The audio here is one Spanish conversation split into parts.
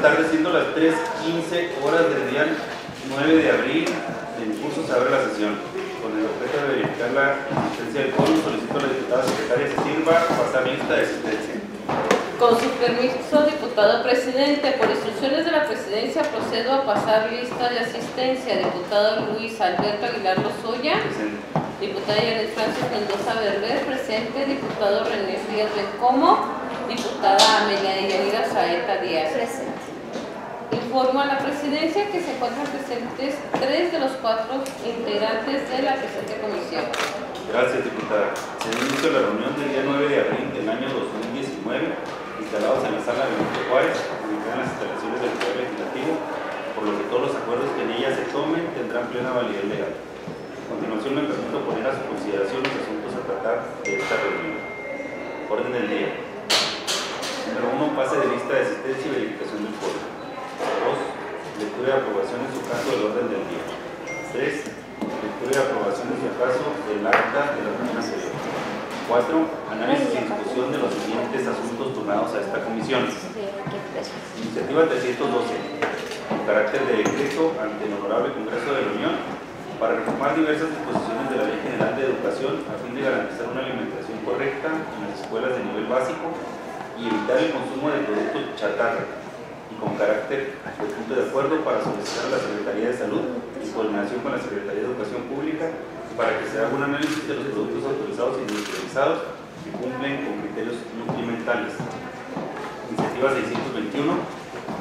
tarde, siendo las 3:15 horas del día 9 de abril, en curso se abre la sesión. Con el objeto de verificar la existencia del quórum, solicito a la diputada secretaria Cecilva pasar lista de asistencia. Con su permiso, diputado presidente, por instrucciones de la presidencia procedo a pasar lista de asistencia. Diputado Luis Alberto Aguilar Lozoya. Presente. Diputada Yanet Francis Mendoza Berber, presente. Diputado René Díaz Bencomo. Diputada Amelia Yanira Saeta Díaz. Presente. Informo a la presidencia que se encuentran presentes 3 de los 4 integrantes de la presente comisión. Gracias, diputada. Se inició la reunión del día 9 de abril del año 2019, instalados en la sala Benito Juárez, ubicada en las instalaciones del Poder Legislativo, por lo que todos los acuerdos que en ella se tomen tendrán plena validez legal. A continuación me permito poner a su consideración los asuntos a tratar de esta reunión. Orden del día. Número 1. Pase de lista de asistencia y verificación del quórum. 2. Lectura y aprobación en su caso del orden del día. 3. Lectura y aprobación en su caso del acta de la reunión anterior. 4. Análisis y discusión de los siguientes asuntos turnados a esta comisión. Iniciativa 312, con carácter de decreto ante el Honorable Congreso de la Unión para reformar diversas disposiciones de la Ley General de Educación a fin de garantizar una alimentación correcta en las escuelas de nivel básico y evitar el consumo de productos chatarra, y con carácter de punto de acuerdo para solicitar a la Secretaría de Salud en coordinación con la Secretaría de Educación Pública para que se haga un análisis de los productos autorizados y industrializados que cumplen con criterios nutrimentales. Iniciativa 621,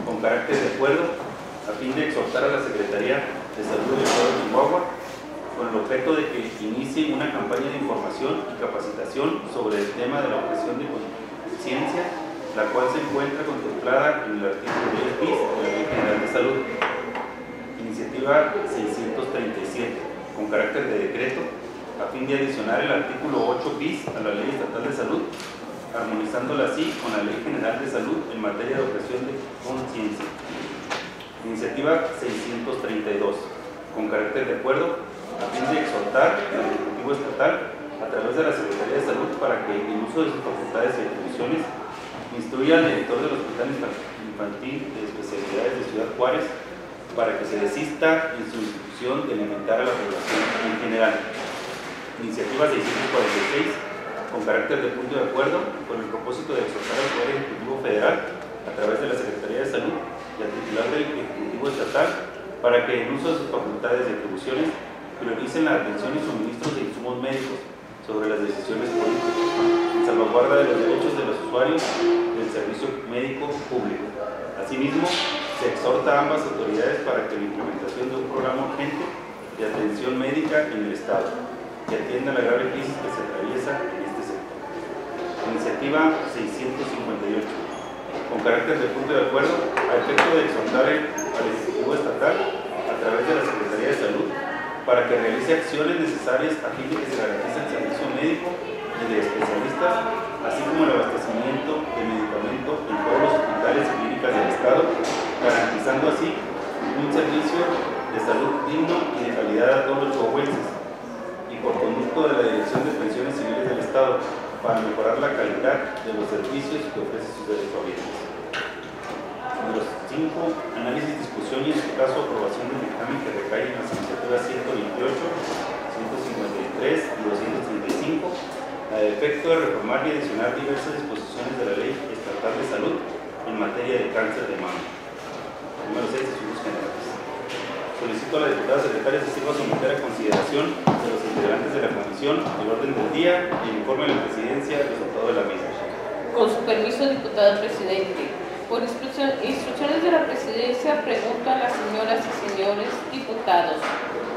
con carácter de acuerdo a fin de exhortar a la Secretaría de Salud del Estado de Chihuahua con el objeto de que inicie una campaña de información y capacitación sobre el tema de la objeción de conciencia, la cual se encuentra contemplada en el artículo 10 bis de la Ley General de Salud. Iniciativa 637, con carácter de decreto, a fin de adicionar el artículo 8 bis a la Ley Estatal de Salud, armonizándola así con la Ley General de Salud en materia de objeción de conciencia. Iniciativa 632, con carácter de acuerdo, a fin de exhortar al Ejecutivo Estatal, a través de la Secretaría de Salud, para que, en uso de sus facultades y atribuciones, instruya al director del Hospital Infantil de Especialidades de Ciudad Juárez para que se desista en su instrucción de alimentar a la población en general. Iniciativa 646, con carácter de punto de acuerdo, con el propósito de exhortar al Poder Ejecutivo Federal, a través de la Secretaría de Salud y al titular del Ejecutivo Estatal, para que, en uso de sus facultades y atribuciones, prioricen la atención y suministros de insumos médicos sobre las decisiones políticas, en salvaguarda de los derechos de los usuarios del servicio médico público. Asimismo, se exhorta a ambas autoridades para que la implementación de un programa urgente de atención médica en el Estado, que atienda la grave crisis que se atraviesa en este sector. Iniciativa 658, con carácter de punto de acuerdo, a efecto de exhortar al Ejecutivo Estatal, a través de la Secretaría de Salud, para que realice acciones necesarias a fin de que se garantice el servicio médico y de especialistas, así como el abastecimiento de medicamento en todos los hospitales y clínicas del Estado, garantizando así un servicio de salud digno y de calidad a todos los chihuahuenses, y por conducto de la Dirección de Pensiones Civiles del Estado, para mejorar la calidad de los servicios que ofrece sus derechohabientes. Número 5. Análisis, discusión y, en su caso, aprobación del dictamen que recae en las iniciativas 128, 153 y 235, a efecto de reformar y adicionar diversas disposiciones de la Ley Estatal de Salud en materia de cáncer de mama. Número 6. Asuntos generales. Solicito a la diputada secretaria Cecilva someter a consideración de los integrantes de la comisión el orden del día y el informe de la presidencia el resultado de la misma. Con su permiso, diputado presidente. Por instrucciones de la presidencia, pregunto a las señoras y señores diputados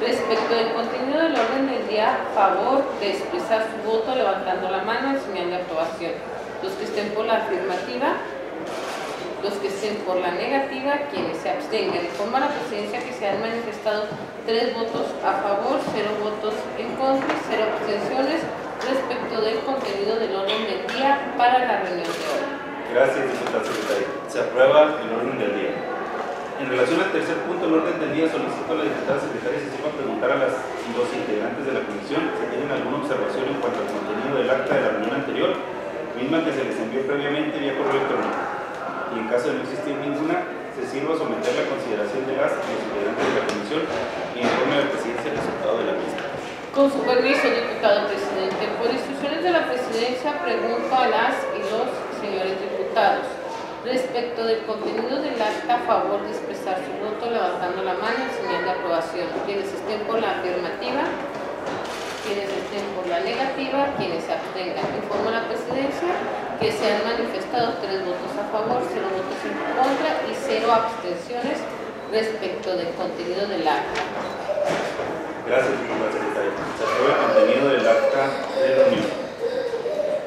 respecto del contenido del orden del día, favor de expresar su voto levantando la mano en señal de aprobación. Los que estén por la afirmativa, los que estén por la negativa, quienes se abstengan. Informa a la presidencia que se han manifestado 3 votos a favor, 0 votos en contra y 0 abstenciones respecto del contenido del orden del día para la reunión de hoy. Gracias, diputada secretaria. Se aprueba el orden del día. En relación al tercer punto del orden del día, solicito a la diputada secretaria Cecilva preguntar a las 2 integrantes de la comisión si tienen alguna observación en cuanto al contenido del acta de la reunión anterior, misma que se les envió previamente vía correo electrónico. Y en caso de no existir ninguna, se sirva someter la consideración de las y los integrantes de la comisión y informe a la presidencia el resultado de la misma. Con su permiso, diputado presidente, por instrucciones de la presidencia, pregunto a las y los señores diputados respecto del contenido del acta a favor de expresar su voto levantando la mano en señal de aprobación. Quienes estén por la afirmativa, quienes estén por la negativa, quienes se abstengan. Informo a la presidencia que se han manifestado 3 votos a favor, 0 votos en contra y 0 abstenciones respecto del contenido del acta. Gracias, señora secretaria. Se aprueba el contenido del acta de reunión.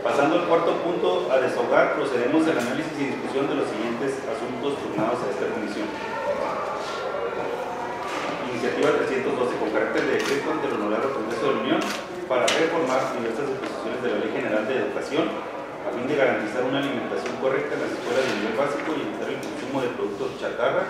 Pasando al cuarto punto, a desahogar, procedemos al análisis y discusión de los siguientes asuntos turnados a esta comisión. Iniciativa 312, con carácter de decreto ante el Honorable Congreso de la Unión para reformar diversas disposiciones de la Ley General de Educación a fin de garantizar una alimentación correcta en las escuelas de nivel básico y evitar el consumo de productos chatarra,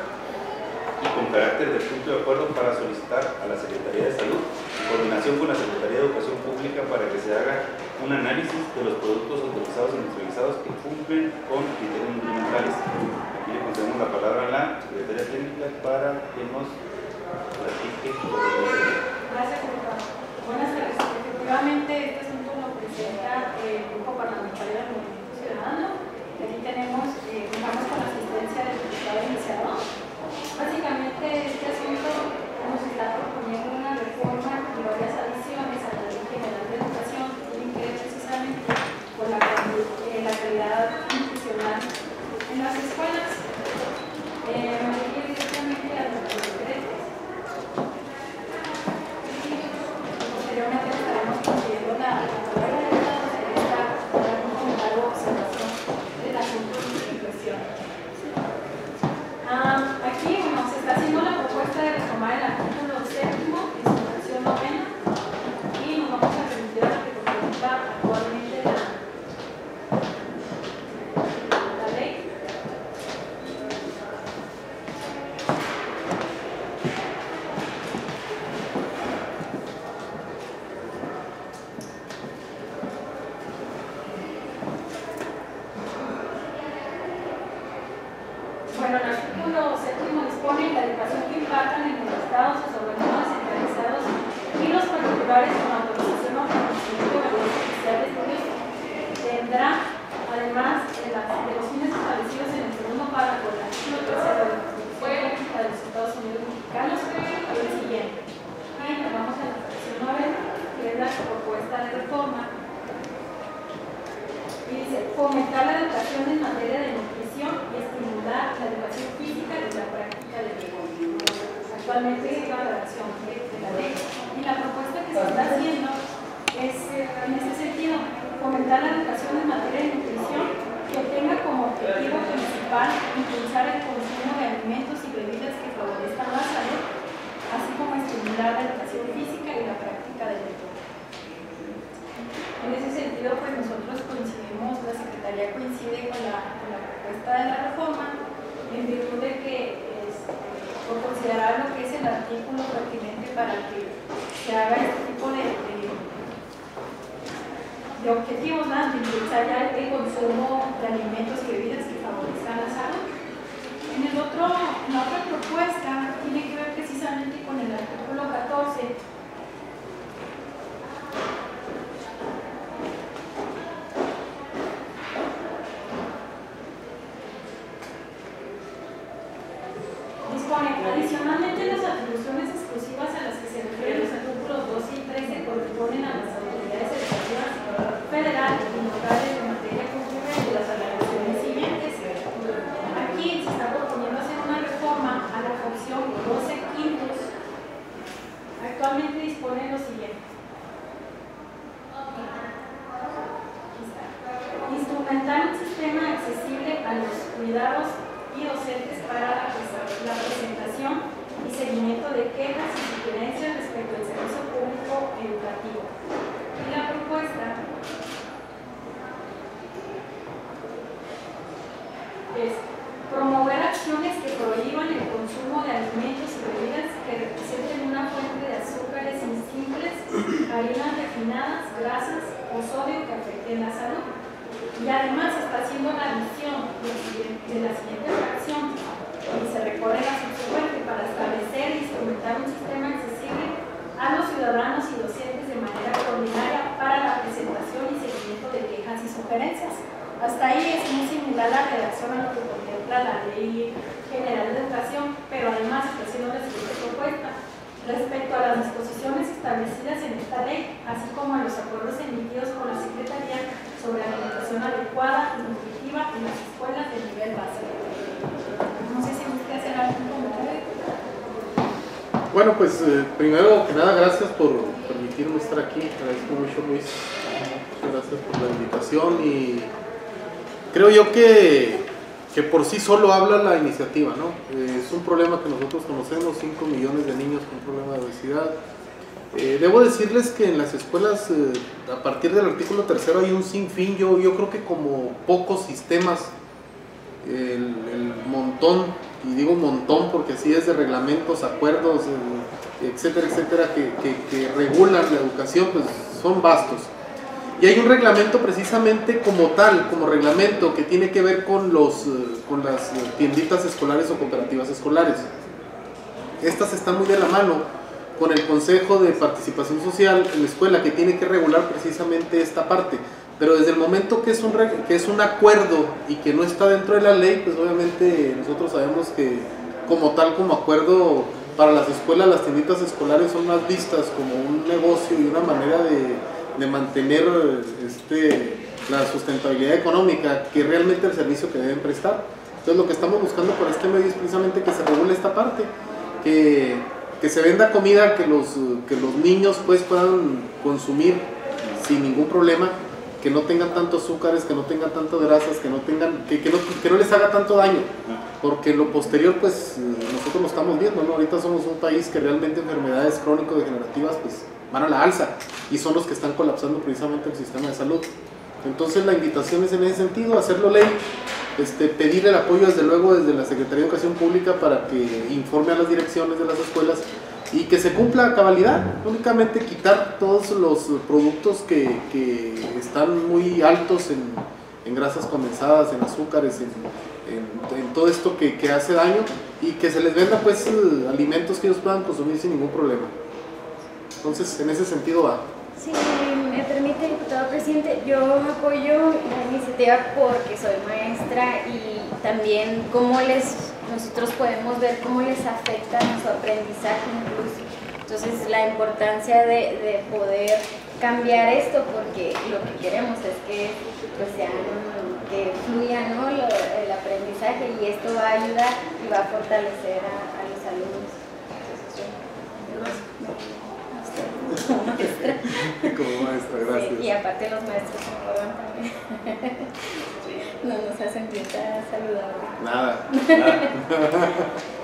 y con carácter de punto de acuerdo para solicitar a la Secretaría de Salud, en coordinación con la Secretaría de Educación Pública, para que se haga un análisis de los productos autorizados y industrializados que cumplen con criterios nutrimentales. Aquí le concedemos la palabra a la Secretaría Técnica para que nos platique. Gracias, secretario. Buenas tardes. Efectivamente, este asunto lo presenta el Grupo Parlamentario del Movimiento Ciudadano. Aquí contamos con la asistencia del diputado iniciador. Básicamente, este asunto nos está proponiendo una reforma y varias adiciones a la Ley General de Educación que tienen que ver precisamente con la calidad nutricional en las escuelas. Me voy directamente a los decretos. Posteriormente estaremos consiguiendo la palabra de Estado para un comentario o observación del asunto en cuestión. Aquí se está haciendo la propuesta de reformar el artículo 7º en su versión 9ª y nos vamos a remitir a lo que contempla actualmente la ley. Bueno, el artículo 7º dispone la educación que impartan en el Estado sus organismos descentralizados y los particulares con autorización o reconocimiento de valores oficiales de ellos tendrá, además de los fines establecidos en el segundo párrafo del artículo 3º de la Constitución Política de los Estados Unidos Mexicanos, el siguiente. Y nos vamos a la fracción 9, que es la propuesta de reforma. Y dice, fomentar la educación en materia de nutrición y estimular la educación física y la práctica del deporte. Actualmente es la redacción de la ley. Y la propuesta que se está haciendo es, en este sentido, fomentar la educación en materia de nutrición que tenga como objetivo principal impulsar el consumo de alimentos y bebidas que favorezcan la salud, así como estimular la educación física y la práctica del deporte. En ese sentido, pues nosotros coincidimos, la Secretaría coincide con la propuesta de la reforma, en virtud de que, por considerar lo que es el artículo pertinente para que se haga este tipo de objetivos, ¿no? De impulsar ya el consumo de alimentos y bebidas que favorezcan la salud. En la otra propuesta tiene que ver precisamente con el artículo 14. Adicionalmente, las atribuciones exclusivas a las que se refieren los artículos 12 y 13 corresponden a las autoridades educativas federales y locales en materia concurrente de las alegaciones siguientes. Aquí se está proponiendo hacer una reforma a la fracción 12 quintos. Actualmente dispone lo siguiente. Instrumentar un sistema accesible a los cuidados y docentes para la presentación y seguimiento de quejas y sugerencias respecto al servicio público educativo. Y la propuesta es promover acciones que prohíban el consumo de alimentos y bebidas que representen una fuente de azúcares simples, harinas refinadas, grasas o sodio que afecten la salud. Y además está haciendo la adición de la siguiente fracción y se recuerda Hasta ahí es muy similar la redacción a lo que contempla la Ley General de Educación, pero además está haciendo la siguiente propuesta. Respecto a las disposiciones establecidas en esta ley, así como a los acuerdos emitidos con la Secretaría sobre alimentación adecuada y nutritiva en las escuelas de nivel básico. No sé si usted hace algún comentario. Bueno, pues primero que nada, gracias por permitirme estar aquí. Agradezco mucho, Luis. Muchas gracias por la invitación y creo yo que por sí solo habla la iniciativa, ¿no? Es un problema que nosotros conocemos, 5 millones de niños con problema de obesidad. Debo decirles que en las escuelas, a partir del artículo 3º hay un sinfín, yo creo que como pocos sistemas, el montón, y digo montón porque así es, de reglamentos, acuerdos, etcétera, etcétera, que regulan la educación, pues son vastos. Y hay un reglamento precisamente como tal, como reglamento, que tiene que ver con las tienditas escolares o cooperativas escolares. Estas están muy de la mano con el Consejo de Participación Social en la escuela, que tiene que regular precisamente esta parte. Pero desde el momento que es un acuerdo y que no está dentro de la ley, pues obviamente nosotros sabemos que como tal, como acuerdo para las escuelas, las tienditas escolares son más vistas como un negocio y una manera de mantener la sustentabilidad económica que realmente el servicio que deben prestar. Entonces lo que estamos buscando por este medio es precisamente que se regule esta parte, que se venda comida que los niños pues puedan consumir sin ningún problema, que no tengan tanto azúcares, que no tengan tanto grasas, que no les haga tanto daño, porque lo posterior pues nosotros lo estamos viendo, ¿no? Ahorita somos un país que realmente enfermedades crónico-degenerativas pues van a la alza y son los que están colapsando precisamente el sistema de salud. Entonces la invitación es en ese sentido, hacerlo ley, pedir el apoyo desde luego desde la Secretaría de Educación Pública para que informe a las direcciones de las escuelas y que se cumpla a cabalidad, únicamente quitar todos los productos que están muy altos en grasas condensadas, en azúcares, en todo esto que hace daño, y que se les venda pues alimentos que ellos puedan consumir sin ningún problema. Entonces, en ese sentido va. Si me permite, diputado presidente, yo apoyo la iniciativa porque soy maestra y también nosotros podemos ver cómo les afecta su aprendizaje incluso. Entonces la importancia de poder cambiar esto, porque lo que queremos es que que fluya, ¿no? el aprendizaje, y esto va a ayudar y va a fortalecer a los alumnos. Como maestra. Como maestra, gracias. Sí, y aparte los maestros se acuerdan también. No nos hacen fiesta saludable. Nada.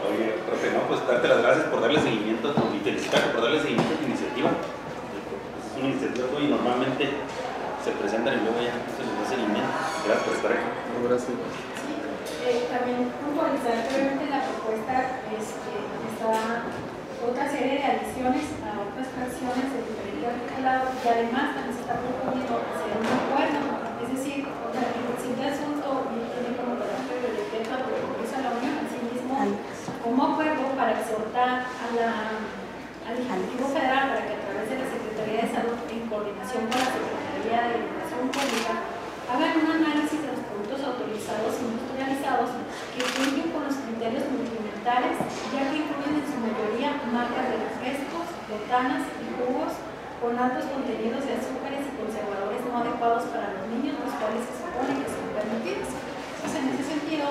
Oye, profe, no, pues darte las gracias por darle seguimiento y felicitarte por darle seguimiento a tu iniciativa. Es una iniciativa que normalmente se presentan y luego ya se les da seguimiento. Gracias por estar aquí. Gracias. También puntualizar brevemente la propuesta, está otra serie de adiciones a otras fracciones de diferente articulado, y además también se está proponiendo hacer un acuerdo, es decir, el siguiente asunto tiene como carácter de decreto al Congreso de la Unión, asimismo como acuerdo para exhortar al Ejecutivo Federal para que a través de la Secretaría de Salud, en coordinación con la Secretaría de Educación Pública, hagan un análisis de los productos autorizados e industrializados que cumplen con los criterios nutrimentales, ya que incluyen en su mayoría marcas de refrescos, botanas y jugos con altos contenidos de azúcares y conservadores no adecuados para los niños, los cuales se supone que son permitidos. Entonces, en ese sentido,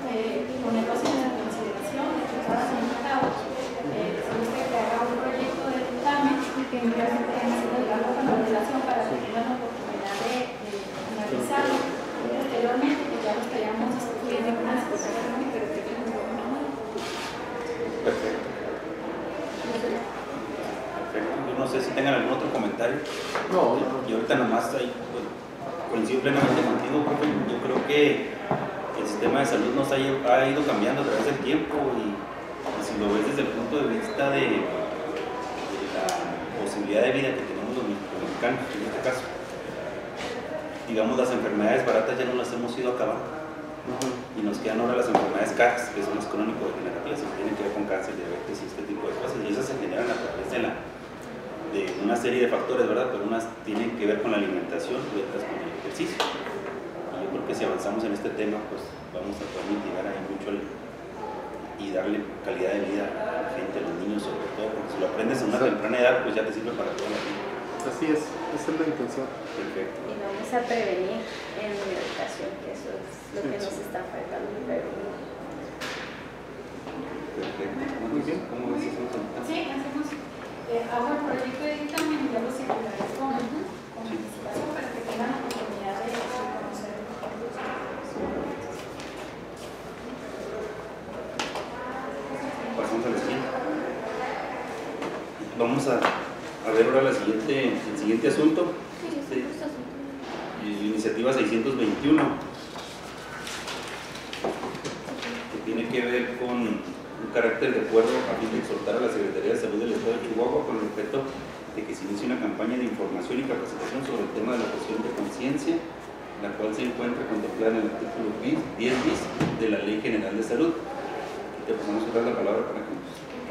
ponerlos en consideración, diputadas y diputados, se busca que haga un proyecto de dictamen y que inmediatamente haga una modelación para que tengan la oportunidad de analizarlo posteriormente, que ya lo estaríamos discutiendo en una situación muy perfecta. Perfecto. Yo no sé si tengan algún otro comentario. No. Y ahorita nomás ahí, pues, coincido plenamente contigo, porque yo creo que el sistema de salud nos ha ido cambiando a través del tiempo, y si lo ves desde el punto de vista de la posibilidad de vida que tenemos los mexicanos, en este caso, digamos, las enfermedades baratas ya no las hemos ido acabando. Y nos quedan ahora las enfermedades caras, que son las crónico-degenerativas, que tienen que ver con cáncer, diabetes y este tipo de cosas, y esas se generan a través de una serie de factores, ¿verdad? Pero unas tienen que ver con la alimentación y otras con el ejercicio. Y yo yo creo que si avanzamos en este tema, pues vamos a poder mitigar ahí mucho y darle calidad de vida a la gente, a los niños sobre todo, porque si lo aprendes a una temprana edad, pues ya te sirve para toda la vida. Así es, esa es la intención. Perfecto. Y vamos a prevenir en la educación, que eso es lo que nos está faltando, prevenir. Perfecto. Muy bien. ¿Cómo ves eso? Sí, hacemos. Hago el proyecto de dictamen y ya lo circularé con anticipación para que tengan la oportunidad de conocer el Pasamos a la siguiente. Vamos a ver ahora el siguiente asunto. Iniciativa 621, que tiene que ver con un carácter de acuerdo a fin de exhortar a la Secretaría de Salud del Estado de Chihuahua con el objeto de que se inicie una campaña de información y capacitación sobre el tema de la objeción de conciencia, la cual se encuentra contemplada en el artículo 10 bis de la Ley General de Salud. Te pasamos a dar la palabra para que nos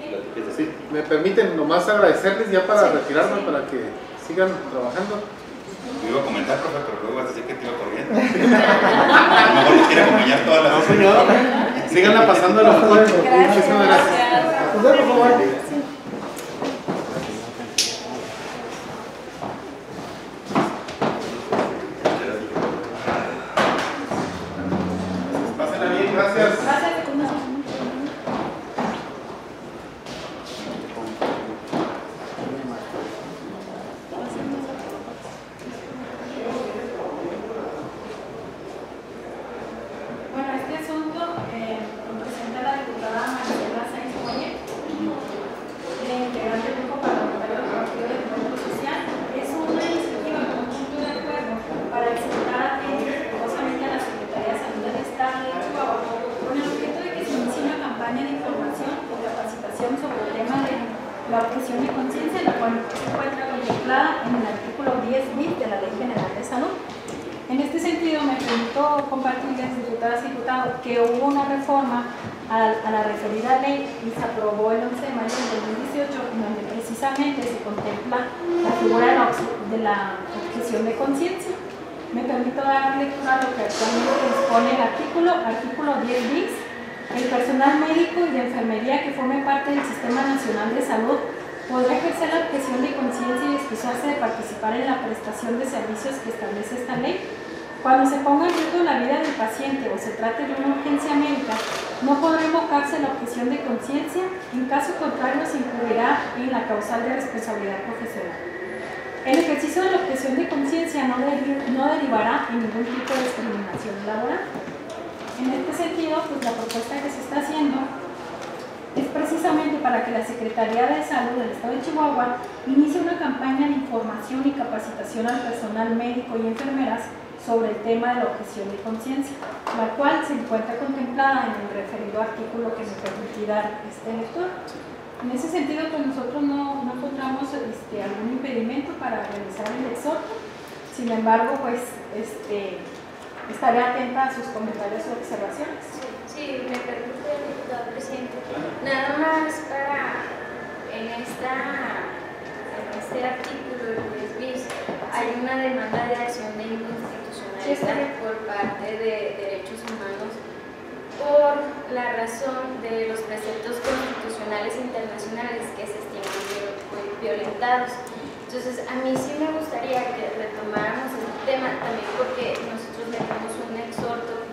platiques así. Sí, me permiten nomás agradecerles ya para retirarme, para que sigan trabajando. Yo iba a comentar, profe, pero luego vas a decir que te iba corriendo. A lo mejor nos quiere acompañar todas las... No, señor. Síganla pasando la mejor. Muchísimas gracias. Por favor. Pásenla bien, gracias. Gracias. Bueno, este asunto lo presenta la diputada Marcela Sáenz Moller, integrante del Grupo Parlamentario del Partido del Encuentro Social. Es una iniciativa con un punto de acuerdo para exhortar respetuosamente a la Secretaría de Salud del Estado de Chihuahua con el objeto de que se inicie una campaña de información y capacitación sobre el tema de la objeción de conciencia, la cual se encuentra contemplada en el artículo 10 bis de la Ley General de Salud. En este sentido, me permito compartirles, diputadas y diputados, que hubo una reforma a la referida ley y se aprobó el 11 de mayo del 2018, en donde precisamente se contempla la figura de la objeción de conciencia. Me permito dar lectura a lo que actualmente dispone el artículo 10 bis. El personal médico y de enfermería que forme parte del Sistema Nacional de Salud podrá ejercer la objeción de conciencia y excusarse de participar en la prestación de servicios que establece esta ley. Cuando se ponga en riesgo la vida del paciente o se trate de una urgencia médica, no podrá invocarse la objeción de conciencia, en caso contrario se incurrirá en la causal de responsabilidad profesional. El ejercicio de la objeción de conciencia no derivará en ningún tipo de discriminación laboral. En este sentido, pues la propuesta que se está haciendo es precisamente para que la Secretaría de Salud del Estado de Chihuahua inicie una campaña de información y capacitación al personal médico y enfermeras sobre el tema de la objeción de conciencia, la cual se encuentra contemplada en el referido artículo que me permití dar lectura. En ese sentido, pues nosotros no encontramos algún impedimento para realizar el exhorto. Sin embargo, pues estaré atenta a sus comentarios o observaciones. Sí, me permite, diputado presidente. Nada más para en este artículo, el 10 bis, hay una demanda de acción de inconstitucionalidad por parte de derechos humanos por la razón de los preceptos constitucionales internacionales que se estiman violentados. Entonces, a mí sí me gustaría que retomáramos este tema también porque nosotros metimos un exhorto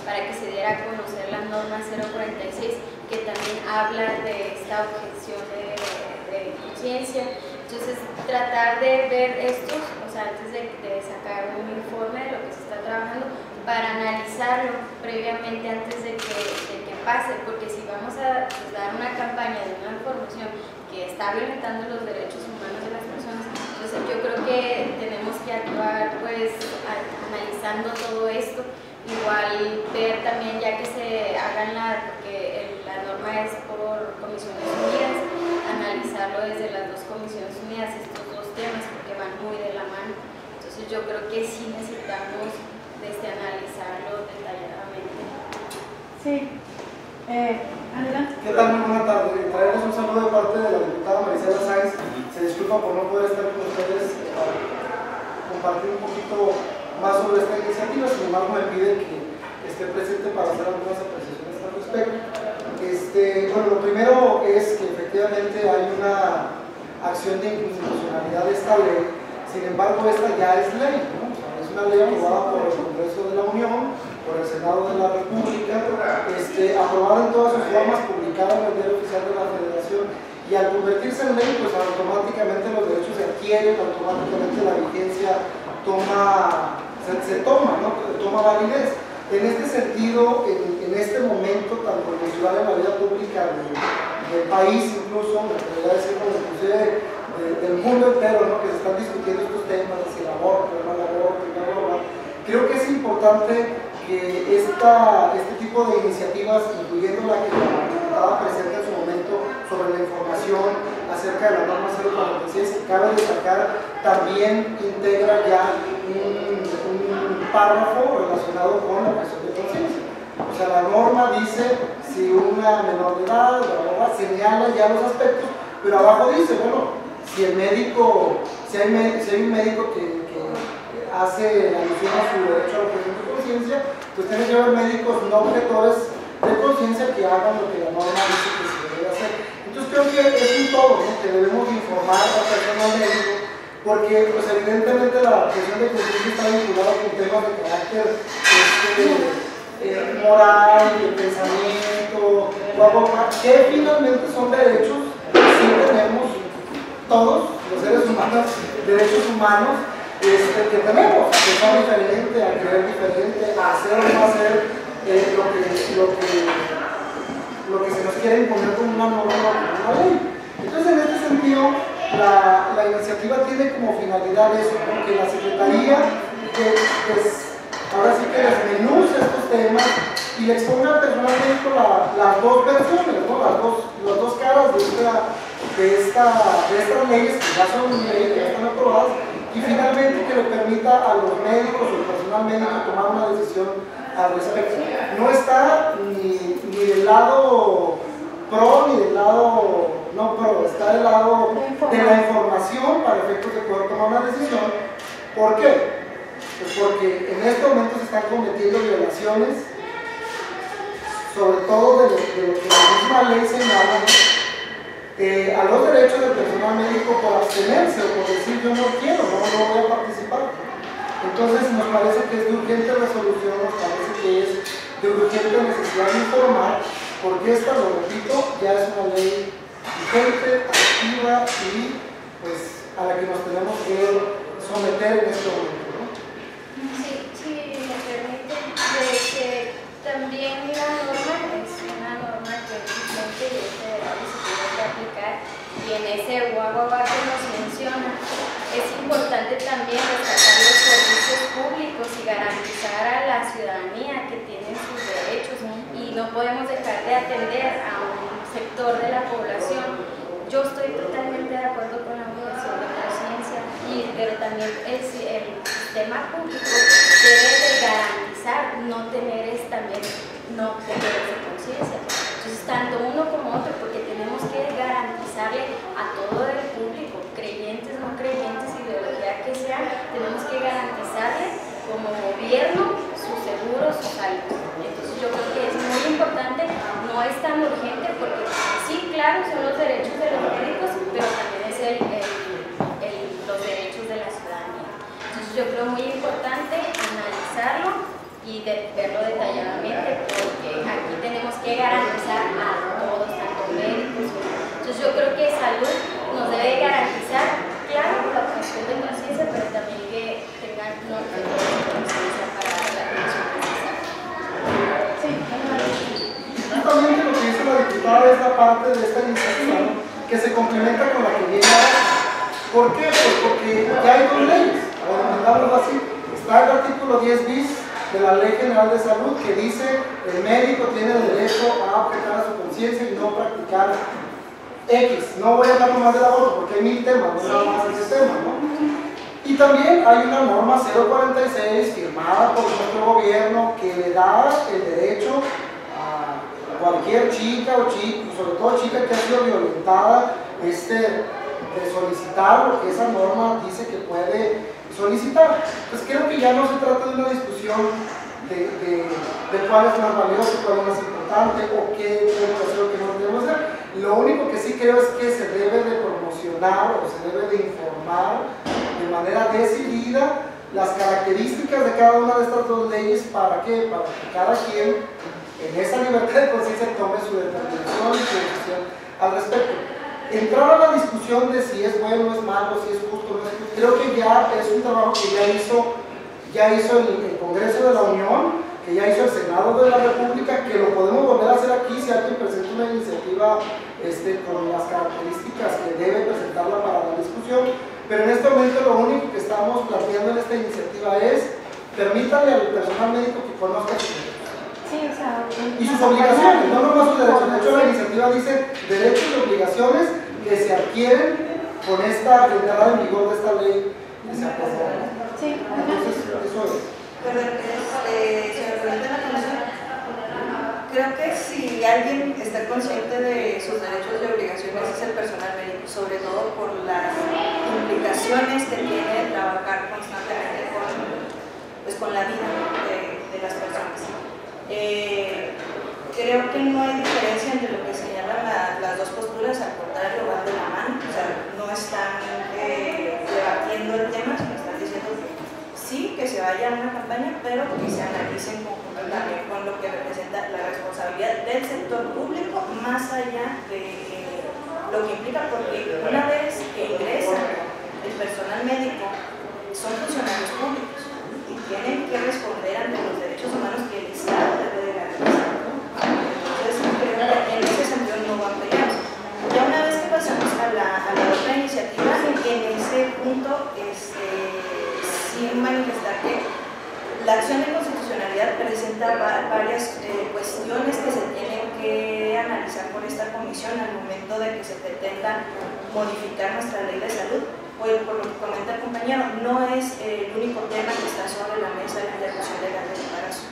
para que se diera a conocer la norma 046 que también habla de esta objeción de conciencia. Entonces, tratar de ver estos, o sea, antes de sacar un informe de lo que se está trabajando, para analizarlo previamente antes de que pase, porque si vamos a dar una campaña de una información que está violentando los derechos humanos de las personas, entonces yo creo que tenemos que actuar pues analizando todo esto, igual ver también ya que se hagan porque la norma es por comisiones unidas, analizarlo desde las dos comisiones unidas, estos dos temas, porque van muy de la mano. Entonces yo creo que sí necesitamos analizarlo detalladamente. Sí. Adelante. ¿Qué tal? Muy buenas tardes. Traemos un saludo de parte de la diputada Marcela Sáenz. Se disculpa por no poder estar con ustedes para compartir un poquito más sobre esta iniciativa, sin embargo me piden que esté presente para hacer algunas apreciaciones al respecto. Bueno, lo primero es que efectivamente hay una acción de inconstitucionalidad de esta ley, sin embargo esta ya es ley, ¿no? O sea, es una ley aprobada por el Congreso de la Unión, por el Senado de la República, aprobada en todas sus formas, publicada en el Diario Oficial de la Federación, y al convertirse en ley, pues automáticamente los derechos se adquieren, automáticamente la vigencia se toma validez. En este sentido, en este momento tan coyuntural en la vida pública del país, incluso, me atrevería a decir, inclusive del mundo entero, ¿no? Que se están discutiendo estos temas, si el aborto, el mal aborto, creo que es importante que este tipo de iniciativas, incluyendo la que la diputada presenta en su momento sobre la información acerca de la norma 046, que cabe destacar, también integra ya un párrafo relacionado con la objeción de conciencia. O sea, la norma dice si una menor de edad, señala ya los aspectos, pero abajo dice, bueno, si hay un médico que hace alusión a su derecho a la objeción de conciencia, pues tiene que haber médicos no objetores de conciencia que hagan lo que la norma dice que se debe hacer. Entonces creo que es un todo, ¿no? Que debemos informar a la persona médico, porque pues evidentemente la objeción de conciencia está vinculada con temas de carácter moral, de pensamiento, que finalmente son derechos que sí tenemos todos los seres humanos, derechos humanos que tenemos, que son diferentes, a creer diferente, a hacer o no hacer lo que se nos quiere imponer como una norma o como una ley. Entonces, en este sentido, la iniciativa tiene como finalidad eso, ¿no? Que la Secretaría ahora sí que desmenuce estos temas y le exponga al personal médico las dos versiones, ¿no? Las dos caras de estas leyes que ya son leyes, que ya están aprobadas, y finalmente que le permita a los médicos o al personal médico tomar una decisión al respecto. No está ni del lado pro ni del lado no pro, está del lado de la información para efectos de poder tomar una decisión. ¿Por qué? Pues porque en este momento se están cometiendo violaciones, sobre todo de lo que la misma ley señala, a los derechos del personal médico por abstenerse o por decir yo no quiero, no voy a participar. Entonces nos parece que es de urgente resolución, nos parece que es de urgente necesidad de informar, porque esta, lo repito, ya es una ley vigente, activa y pues a la que nos tenemos que someter en este momento. Sí, me permite, que también la norma es una norma que es vigente y es federal y se tiene que aplicar, y en ese guaguabá que nos menciona es importante también destacar los servicios públicos y garantizar a la ciudadanía que tiene sus derechos, y no podemos dejar de atender a un sector de la población. Yo estoy totalmente de acuerdo con la objeción de conciencia, pero también el sistema público debe de garantizar no tener no tener esa conciencia. Entonces, tanto uno como otro, porque tenemos que garantizarle a todo el público, creyentes, no creyentes, ideología que sea, tenemos que garantizarle como gobierno su seguro, su salud. Entonces, yo creo que es muy importante, no es tan urgente, porque sí, claro, son los derechos de los médicos, pero también es los derechos de la ciudadanía. Entonces, yo creo muy importante analizarlo y verlo detalladamente, porque aquí tenemos que garantizar a todos, tanto médicos. Entonces, yo creo que salud nos debe garantizar, claro, la objeción de conciencia, pero también que tengan conciencia para la atención necesaria. Justamente lo que dice la diputada es la parte de esta iniciativa, ¿no? Que se complementa con la que viene ahora. ¿Por qué? Pues porque ya hay dos leyes, comentámoslo así. Está el artículo 10 bis de la Ley General de Salud, que dice el médico tiene el derecho a objetar a su conciencia y no practicar X. No voy a hablar más del aborto porque hay 1000 temas, no nada más ese tema, ¿no? Y también hay una norma 046 firmada por nuestro gobierno que le da el derecho a cualquier chica o chico, sobre todo chica que ha sido violentada, de solicitar lo que esa norma dice que puede solicitar. Pues creo que ya no se trata de una discusión de cuál es más valioso, cuál es más importante o qué debemos hacer o qué no debemos hacer. Lo único que sí creo es que se debe de promocionar o se debe de informar de manera decidida las características de cada una de estas dos leyes. ¿Para qué? Para que cada quien en esa libertad de conciencia tome su determinación y su decisión al respecto. Entrar a la discusión de si es bueno o es malo, si es justo o no es justo, creo que ya es un trabajo que ya hizo el Congreso de la Unión, que ya hizo el Senado de la República, que lo podemos volver a hacer aquí si alguien presenta una iniciativa con las características que debe presentarla para la discusión. Pero en este momento lo único que estamos planteando en esta iniciativa es permítanle al personal médico que conozca sus derechos. Sí, o sea, Y sus obligaciones, no nomás sus derechos. De hecho, la iniciativa dice derechos y obligaciones que se adquieren con esta entrada en vigor de esta ley que se aprobó. sí. Entonces, eso es. Perdón, señor presidente de la comisión, creo que si alguien está consciente de sus derechos y obligaciones es el personal médico, sobre todo por las implicaciones que tiene trabajar constantemente con la vida de las personas. Creo que no hay diferencia entre lo que señalan las dos posturas, al contrario, van de la mano, o sea, no están debatiendo el tema, sino están diciendo que sí, que se vaya a una campaña, pero que se analice en conjunto también con lo que representa la responsabilidad del sector público, más allá de lo que implica, porque una vez que ingresa el personal médico, son funcionarios públicos y tienen que responder ante los derechos humanos que el Estado debe de garantizar. Entonces, creo que en ese sentido no van peleados. Ya una vez que pasamos a la otra iniciativa, en ese punto, manifestar que la acción de constitucionalidad presenta varias cuestiones que se tienen que analizar por esta comisión al momento de que se pretenda modificar nuestra ley de salud. Pues, por lo que comenta el compañero, no es el único tema que está sobre la mesa de la interrupción legal del embarazo.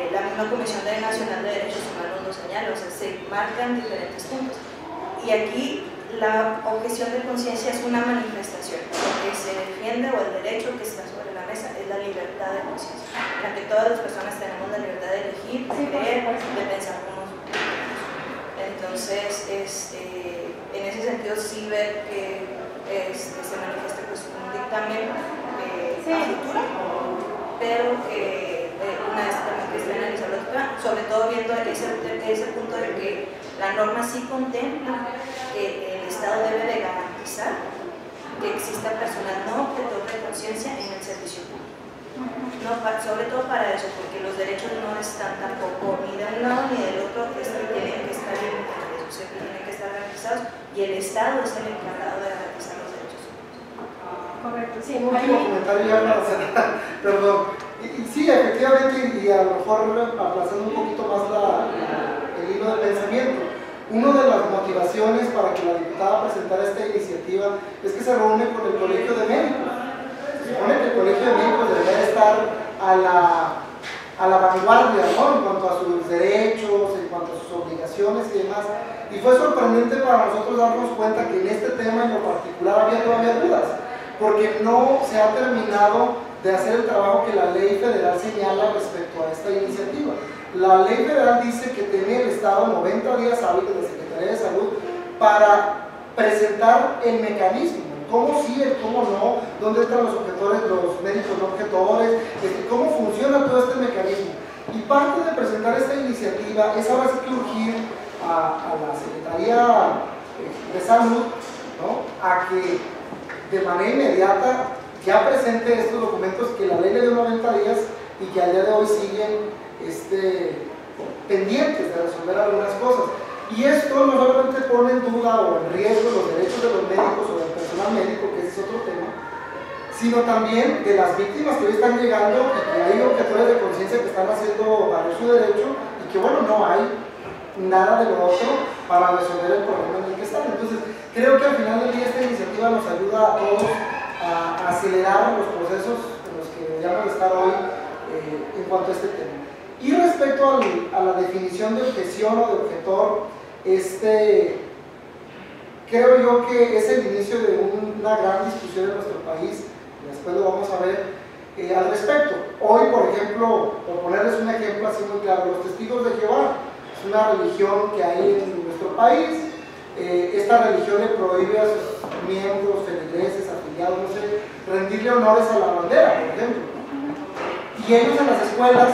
La misma Comisión Nacional de Derechos Humanos lo señala, o sea, se marcan diferentes puntos. Y aquí la objeción de conciencia es una manifestación. Lo que se defiende o el derecho que está sobre la mesa es la libertad de conciencia, la que todas las personas tenemos la libertad de elegir, de creer, de pensar como nosotros. Entonces, en ese sentido sí ver que se manifiesta pues, un dictamen a futuro, pero que una vez también que esté analizando, sobre todo viendo ese punto de que la norma sí contempla que el Estado debe de garantizar que exista personal no objetor de conciencia en el servicio público. No, sobre todo para eso, porque los derechos no están tampoco ni de un lado ni del otro, tienen que estar en eso, siempre tienen que estar garantizados y el Estado es el encargado de garantizar los derechos humanos. Correcto, sí. Un último comentario ya para cerrar, perdón. Sí, efectivamente, y a lo mejor aplazando un poquito más el hilo del pensamiento. Una de las motivaciones para que la diputada presentara esta iniciativa es que se reúne con el Colegio de Médicos. Se supone que el Colegio de Médicos debería estar a la vanguardia, ¿no? En cuanto a sus derechos, en cuanto a sus obligaciones y demás. Y fue sorprendente para nosotros darnos cuenta que en este tema en lo particular había todavía dudas, porque no se ha terminado de hacer el trabajo que la ley federal señala respecto a esta iniciativa. La ley federal dice que tiene el Estado 90 días hábiles de Secretaría de Salud para presentar el mecanismo, cómo sí, cómo no, dónde están los objetores, los médicos no objetores, cómo funciona todo este mecanismo. Y parte de presentar esta iniciativa es ahora sí que urgir a la Secretaría de Salud, ¿no? A que de manera inmediata ya presente estos documentos que la ley le dio 90 días y que al día de hoy siguen pendientes de resolver algunas cosas. Y esto no solamente pone en duda o en riesgo los derechos de los médicos o del personal médico, que ese es otro tema, sino también de las víctimas que hoy están llegando y que hay objetores de conciencia que están haciendo valer su derecho y que bueno, no hay nada de lo otro para resolver el problema en el que están. Entonces, creo que al final del día esta iniciativa nos ayuda a todos a acelerar los procesos en los que deberíamos estar hoy en cuanto a este tema. Y respecto a la definición de objeción o de objetor, creo yo que es el inicio de una gran discusión en nuestro país, después lo vamos a ver al respecto. Hoy, por ejemplo, por ponerles un ejemplo así muy claro, los testigos de Jehová es una religión que hay en nuestro país. Esta religión le prohíbe a sus miembros, feligreses, afiliados, no sé, rendirle honores a la bandera, por ejemplo. Y ellos en las escuelas,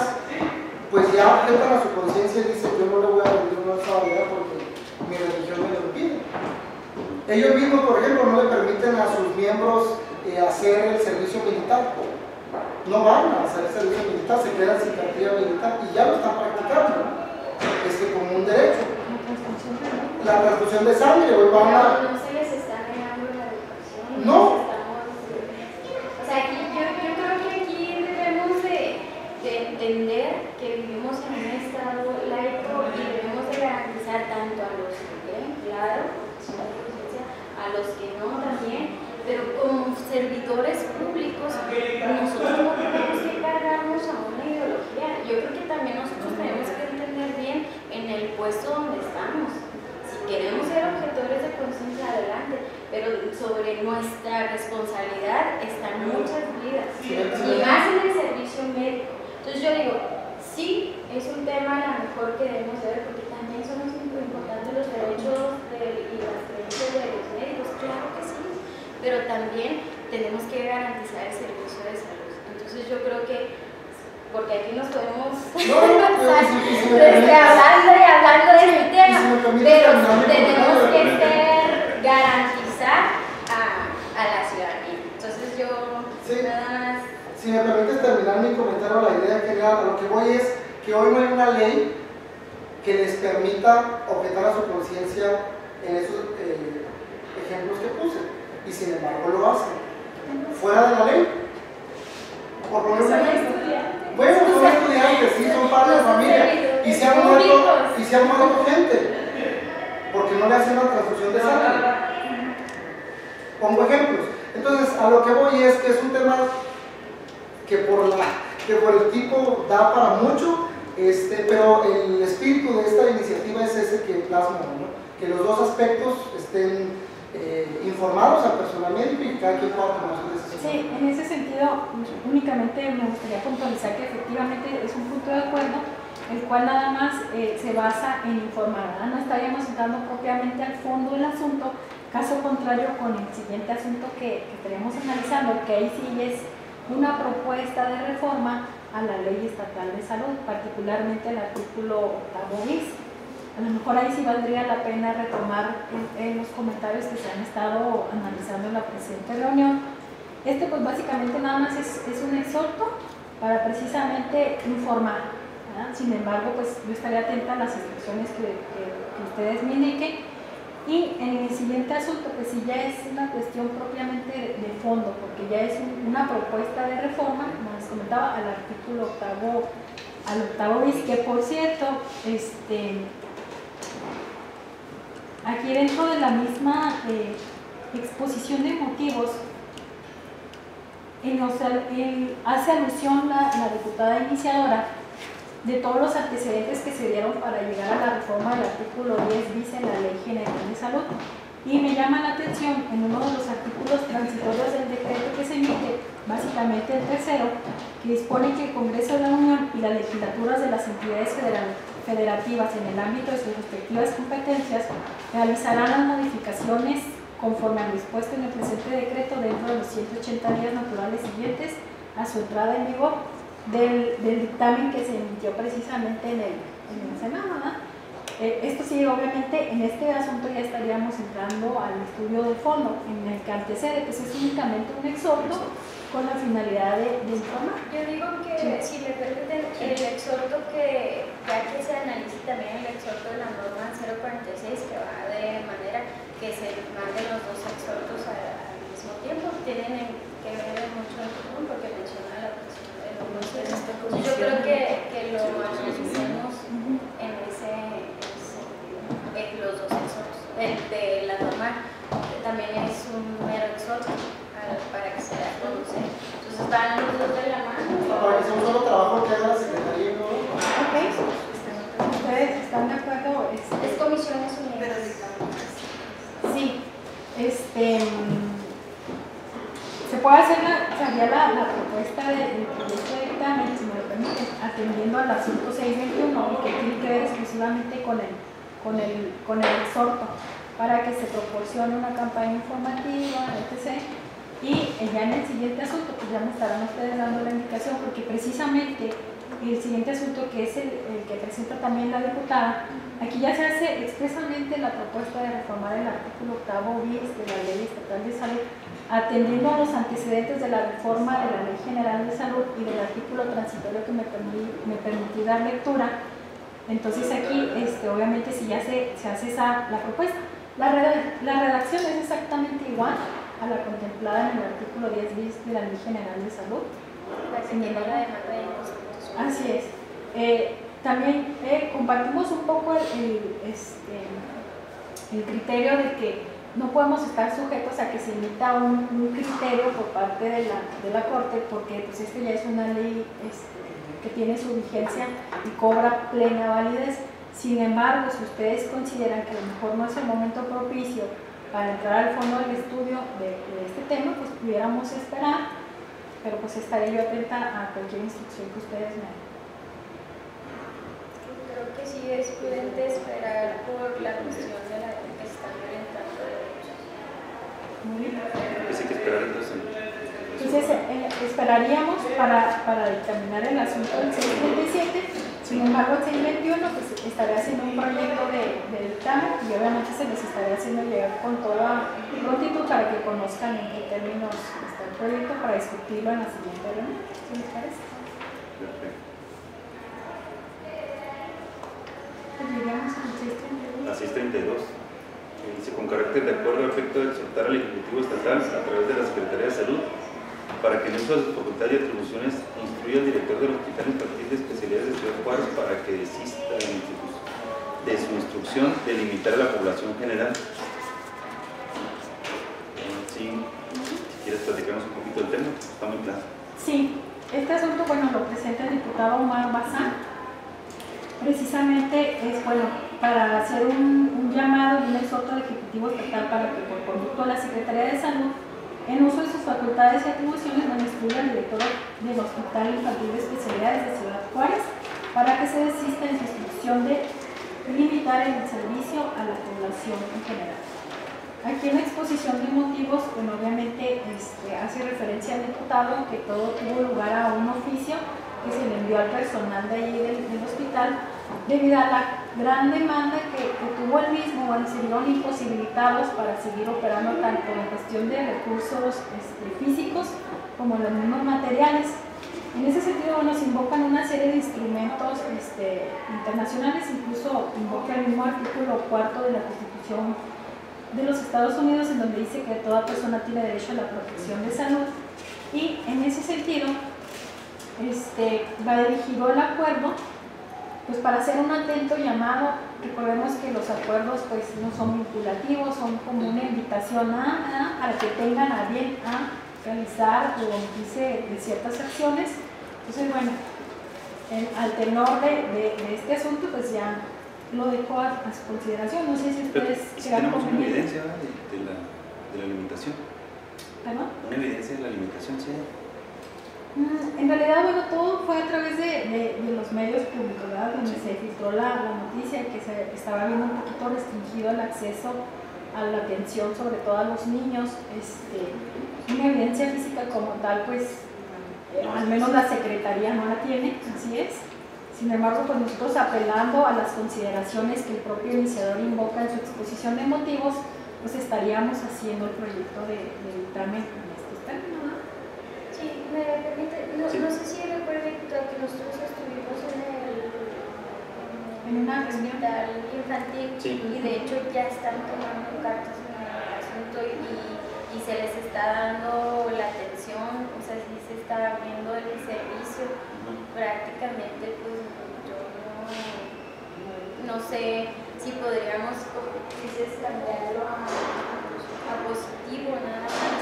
pues ya objetan a su conciencia y dicen, yo no le voy a rendir honores a la bandera porque mi religión me lo impide. Ellos mismos, por ejemplo, no le permiten a sus miembros hacer el servicio militar. No van a hacer el servicio militar, se quedan sin cartilla militar y ya lo están practicando como un derecho. La transfusión de sangre, hoy van a... No se les está negando la educación. No. O sea, aquí, yo creo que aquí debemos de entender que vivimos en un estado laico y debemos de garantizar tanto a los que quieren, claro, a los que no también, pero como servidores públicos, nosotros no tenemos que cargarnos a una ideología. Yo creo que también nosotros tenemos que entender bien en el puesto donde estamos. Si queremos ser objetores de conciencia, adelante, pero sobre nuestra responsabilidad están muchas vidas, y más en el servicio médico. Entonces yo digo, sí, es un tema a lo mejor que debemos ver, porque también son importantes los derechos y las creencias de los médicos, claro que sí, pero también tenemos que garantizar el servicio de salud. Entonces yo creo que, porque aquí nos podemos hablando y hablando de este tema, pero tenemos que garantizar a la ciudadanía. Entonces yo nada más... Si me permites terminar mi comentario, la idea general, a lo que voy es que hoy no hay una ley que les permita objetar a su conciencia en esos ejemplos que puse, y sin embargo lo hacen, fuera de la ley. Por poner un ejemplo. Bueno, son estudiantes, sí, son padres de familia, y se han muerto gente, porque no le hacen la transfusión de sangre. Pongo ejemplos. Entonces, a lo que voy es que es un tema que por el tipo da para mucho, pero el espíritu de esta iniciativa es ese que plasma, ¿no? Que los dos aspectos estén informados al personal médico y cada quien pueda tomar sus decisiones. Sí, en ese sentido, únicamente me gustaría puntualizar que efectivamente es un punto de acuerdo, el cual nada más se basa en informar, ¿verdad? No estaríamos entrando propiamente al fondo del asunto, caso contrario con el siguiente asunto que estaríamos analizando, que ahí sí es una propuesta de reforma a la Ley Estatal de Salud, particularmente el artículo 8 bis. A lo mejor ahí sí valdría la pena retomar en los comentarios que se han estado analizando en la presente reunión. Pues básicamente nada más es un exhorto para precisamente informar, ¿verdad? Sin embargo, pues yo estaré atenta a las instrucciones que ustedes me indiquen. Y en el siguiente asunto, pues sí ya es una cuestión propiamente de fondo, porque ya es una propuesta de reforma, como les comentaba, al artículo 8 bis, que por cierto, aquí dentro de la misma exposición de motivos, hace alusión la diputada iniciadora de todos los antecedentes que se dieron para llegar a la reforma del artículo 10 bis en la Ley General de Salud. Y me llama la atención en uno de los artículos transitorios del decreto que se emite, básicamente el tercero, que dispone que el Congreso de la Unión y las legislaturas de las entidades federativas en el ámbito de sus respectivas competencias realizarán las modificaciones conforme a lo dispuesto en el presente decreto dentro de los 180 días naturales siguientes a su entrada en vigor del dictamen que se emitió precisamente en el Senado, ¿verdad? Esto sí, obviamente, en este asunto ya estaríamos entrando al estudio de fondo, en el que antecede, pues es únicamente un exhorto con la finalidad de informar. Yo digo que, si le permiten, el exhorto que, ya que se analice también el exhorto de la norma 046, que va de manera que se manden los dos exhortos al mismo tiempo, tienen que ver mucho en común porque menciona la presión de los dos. Yo creo que lo analicemos en los dos exhortos. El de la norma también es un mero exhorto para que se dé a conocer. Entonces van los dos de la mano. Para que sea un solo trabajo que haga la Secretaría y no. Ok. ¿Ustedes están de acuerdo? Es comisiones unidas. Sí. Se puede hacer haría la propuesta del proyecto de dictamen, si me lo permiten, atendiendo al asunto 621, que tiene que ver exclusivamente con el exhorto, para que se proporcione una campaña informativa, etc. Y ya en el siguiente asunto, pues ya me estarán ustedes dando la indicación, porque precisamente el siguiente asunto, que es el que presenta también la diputada, aquí ya se hace expresamente la propuesta de reformar el artículo 8º bis de la Ley Estatal de Salud, atendiendo a los antecedentes de la reforma de la Ley General de Salud y del artículo transitorio que me permití dar lectura. Entonces aquí, obviamente, si ya se hace la propuesta, la redacción es exactamente igual a la contemplada en el artículo 10 bis de la Ley General de Salud. La que tiene la demanda de inconstitucionalidad. Así es. También compartimos un poco el criterio de que no podemos estar sujetos a que se emita un criterio por parte de la Corte, porque pues ya es una ley que tiene su vigencia y cobra plena validez. Sin embargo, si ustedes consideran que a lo mejor no es el momento propicio para entrar al fondo del estudio de este tema, pues pudiéramos esperar, pero pues estaré yo atenta a cualquier instrucción que ustedes me den. Creo que sí es prudente esperar por la cuestión de la que están orientando derechos. Muy bien. Pues hay que esperar entonces. Entonces, esperaríamos para dictaminar el asunto del 637. Sin embargo, el 621 pues, estaré haciendo un proyecto de dictamen y obviamente se les estaré haciendo llegar con toda prontitud para que conozcan en qué términos está el proyecto para discutirlo en la siguiente reunión. ¿Sí les parece? Perfecto. Pues llegamos al 632. La 632. Dice, con carácter de acuerdo a efecto de exhortar al Ejecutivo Estatal a través de la Secretaría de Salud para que en uso de sus facultades y atribuciones instruya al director del Hospital Infantil de Especialidades de Ciudad Juárez para que desista de su instrucción de limitar a la población general. Sí, si quieres platicarnos un poquito del tema, está muy claro. Sí, este asunto, bueno, lo presenta el diputado Omar Bazán. Precisamente es, bueno, para hacer un llamado y un exhorto al Ejecutivo Estatal para que por conducto de la Secretaría de Salud, en uso de sus facultades y atribuciones, instruya al director del Hospital Infantil de Especialidades de Ciudad Juárez para que se desista en su instrucción de limitar el servicio a la población en general. Aquí en la exposición de motivos, bueno, obviamente hace referencia al diputado que todo tuvo lugar a un oficio que se le envió al personal de allí del hospital debido a la gran demanda que tuvo el mismo. Bueno, se vieron imposibilitados para seguir operando tanto en cuestión de recursos físicos como en los mismos materiales. En ese sentido, bueno, se invocan una serie de instrumentos internacionales, incluso invoca el mismo artículo 4 de la Constitución de los Estados Unidos, en donde dice que toda persona tiene derecho a la protección de salud. Y en ese sentido, va dirigido el acuerdo pues para hacer un atento llamado. Recordemos que los acuerdos pues no son vinculativos, son como una invitación para que tengan a bien a realizar o omitirse de ciertas acciones. Entonces, bueno, al tenor de este asunto pues ya lo dejo a su consideración. No sé si ustedes tenemos una evidencia de la limitación. ¿Perdón? Una evidencia de la limitación, sí. En realidad, bueno, todo fue a través de los medios públicos, ¿verdad? Donde se filtró la noticia que se estaba viendo un poquito restringido el acceso a la atención, sobre todo a los niños. Una evidencia física como tal, pues, al menos la Secretaría no la tiene, así es. Sin embargo, pues nosotros apelando a las consideraciones que el propio iniciador invoca en su exposición de motivos, pues estaríamos haciendo el proyecto de dictamen en estos términos, ¿no? Sí, me permite, no sé si recuerdo que nosotros estuvimos en una reunión infantil, sí. Y de hecho ya están tomando cartas en el asunto y se les está dando la atención, o sea, sí se está abriendo el servicio. Prácticamente pues yo no sé si podríamos cambiarlo a positivo nada más,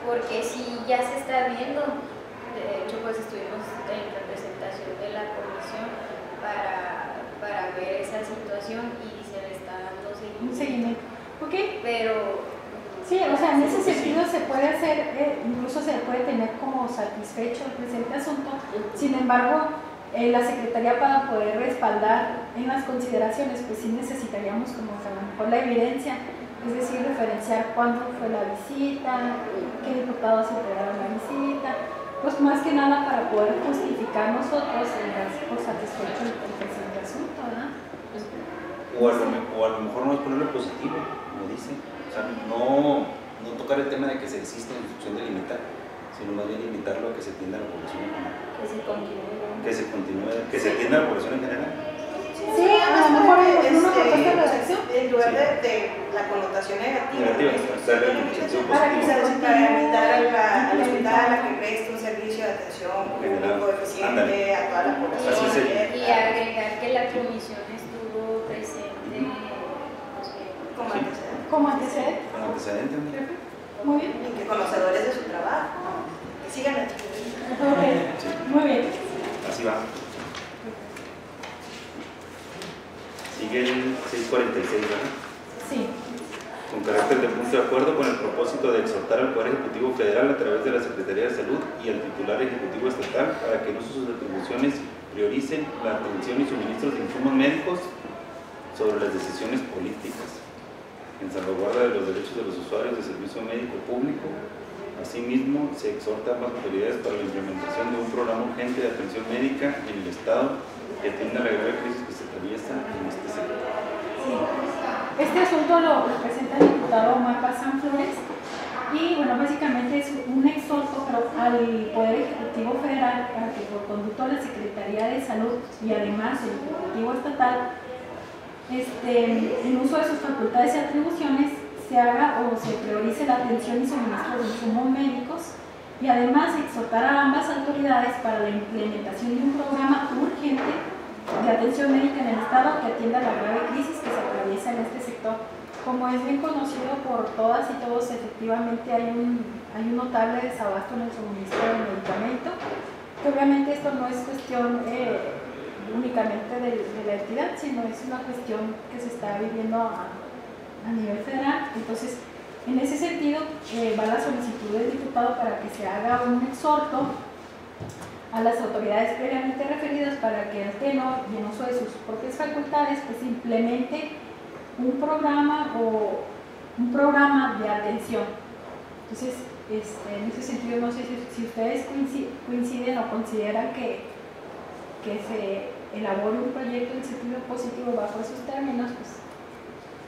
porque si ya se está viendo. De hecho pues estuvimos en representación de la comisión para ver esa situación y se le está dando un seguimiento. ¿Ok? Pero Sí, o sea, en ese sentido se puede hacer, incluso se puede tener como satisfecho el presente asunto. Sin embargo, la Secretaría, para poder respaldar en las consideraciones, pues sí necesitaríamos como que a lo mejor la evidencia, es decir, referenciar cuándo fue la visita, qué diputados integraron la visita, pues más que nada para poder justificar nosotros el dar por satisfecho el presente asunto, ¿verdad? O a lo mejor no es ponerlo positivo, como dice. O sea, no tocar el tema de que se existe una instrucción de limitar, sino más bien limitarlo a que se atienda a la población en general. Que se atienda a la población en general. Sí, a lo mejor en una propuesta de redacción. En lugar de la connotación negativa, para invitar al hospital a que preste un servicio de atención público eficiente a toda la población. Y agregar que la comisión estuvo presente como antecedente. Como antecedente. Muy bien. Y que conocedores de su trabajo. Que sigan aquí. Muy bien. Así va. Sigue el 646, ¿verdad? Sí. Con carácter de punto de acuerdo con el propósito de exhortar al Poder Ejecutivo Federal a través de la Secretaría de Salud y al titular ejecutivo estatal para que en sus atribuciones prioricen la atención y suministros de insumos médicos sobre las decisiones políticas, en salvaguarda de los derechos de los usuarios de servicio médico público. Asimismo, se exhorta a ambas autoridades para la implementación de un programa urgente de atención médica en el Estado que atienda la grave crisis que se atraviesa en este sector. Sí. Este asunto lo presenta el diputado Omar Bazán Flores y, bueno, básicamente es un exhorto al Poder Ejecutivo Federal para que, por conducto de la Secretaría de Salud y además el Ejecutivo Estatal, en uso de sus facultades y atribuciones, se haga o se priorice la atención y suministro de insumos médicos y además exhortar a ambas autoridades para la implementación de un programa urgente de atención médica en el Estado que atienda la grave crisis que se atraviesa en este sector. Como es bien conocido por todas y todos, efectivamente hay un notable desabasto en el suministro del medicamento, que obviamente esto no es cuestión únicamente de la entidad, sino es una cuestión que se está viviendo a nivel federal. Entonces, en ese sentido, va la solicitud del diputado para que se haga un exhorto a las autoridades previamente referidas para que el Pleno, y en uso de sus propias facultades, pues implemente un programa de atención. Entonces, en ese sentido, no sé si ustedes coinciden o consideran que se elabore un proyecto en sentido positivo bajo esos términos, pues.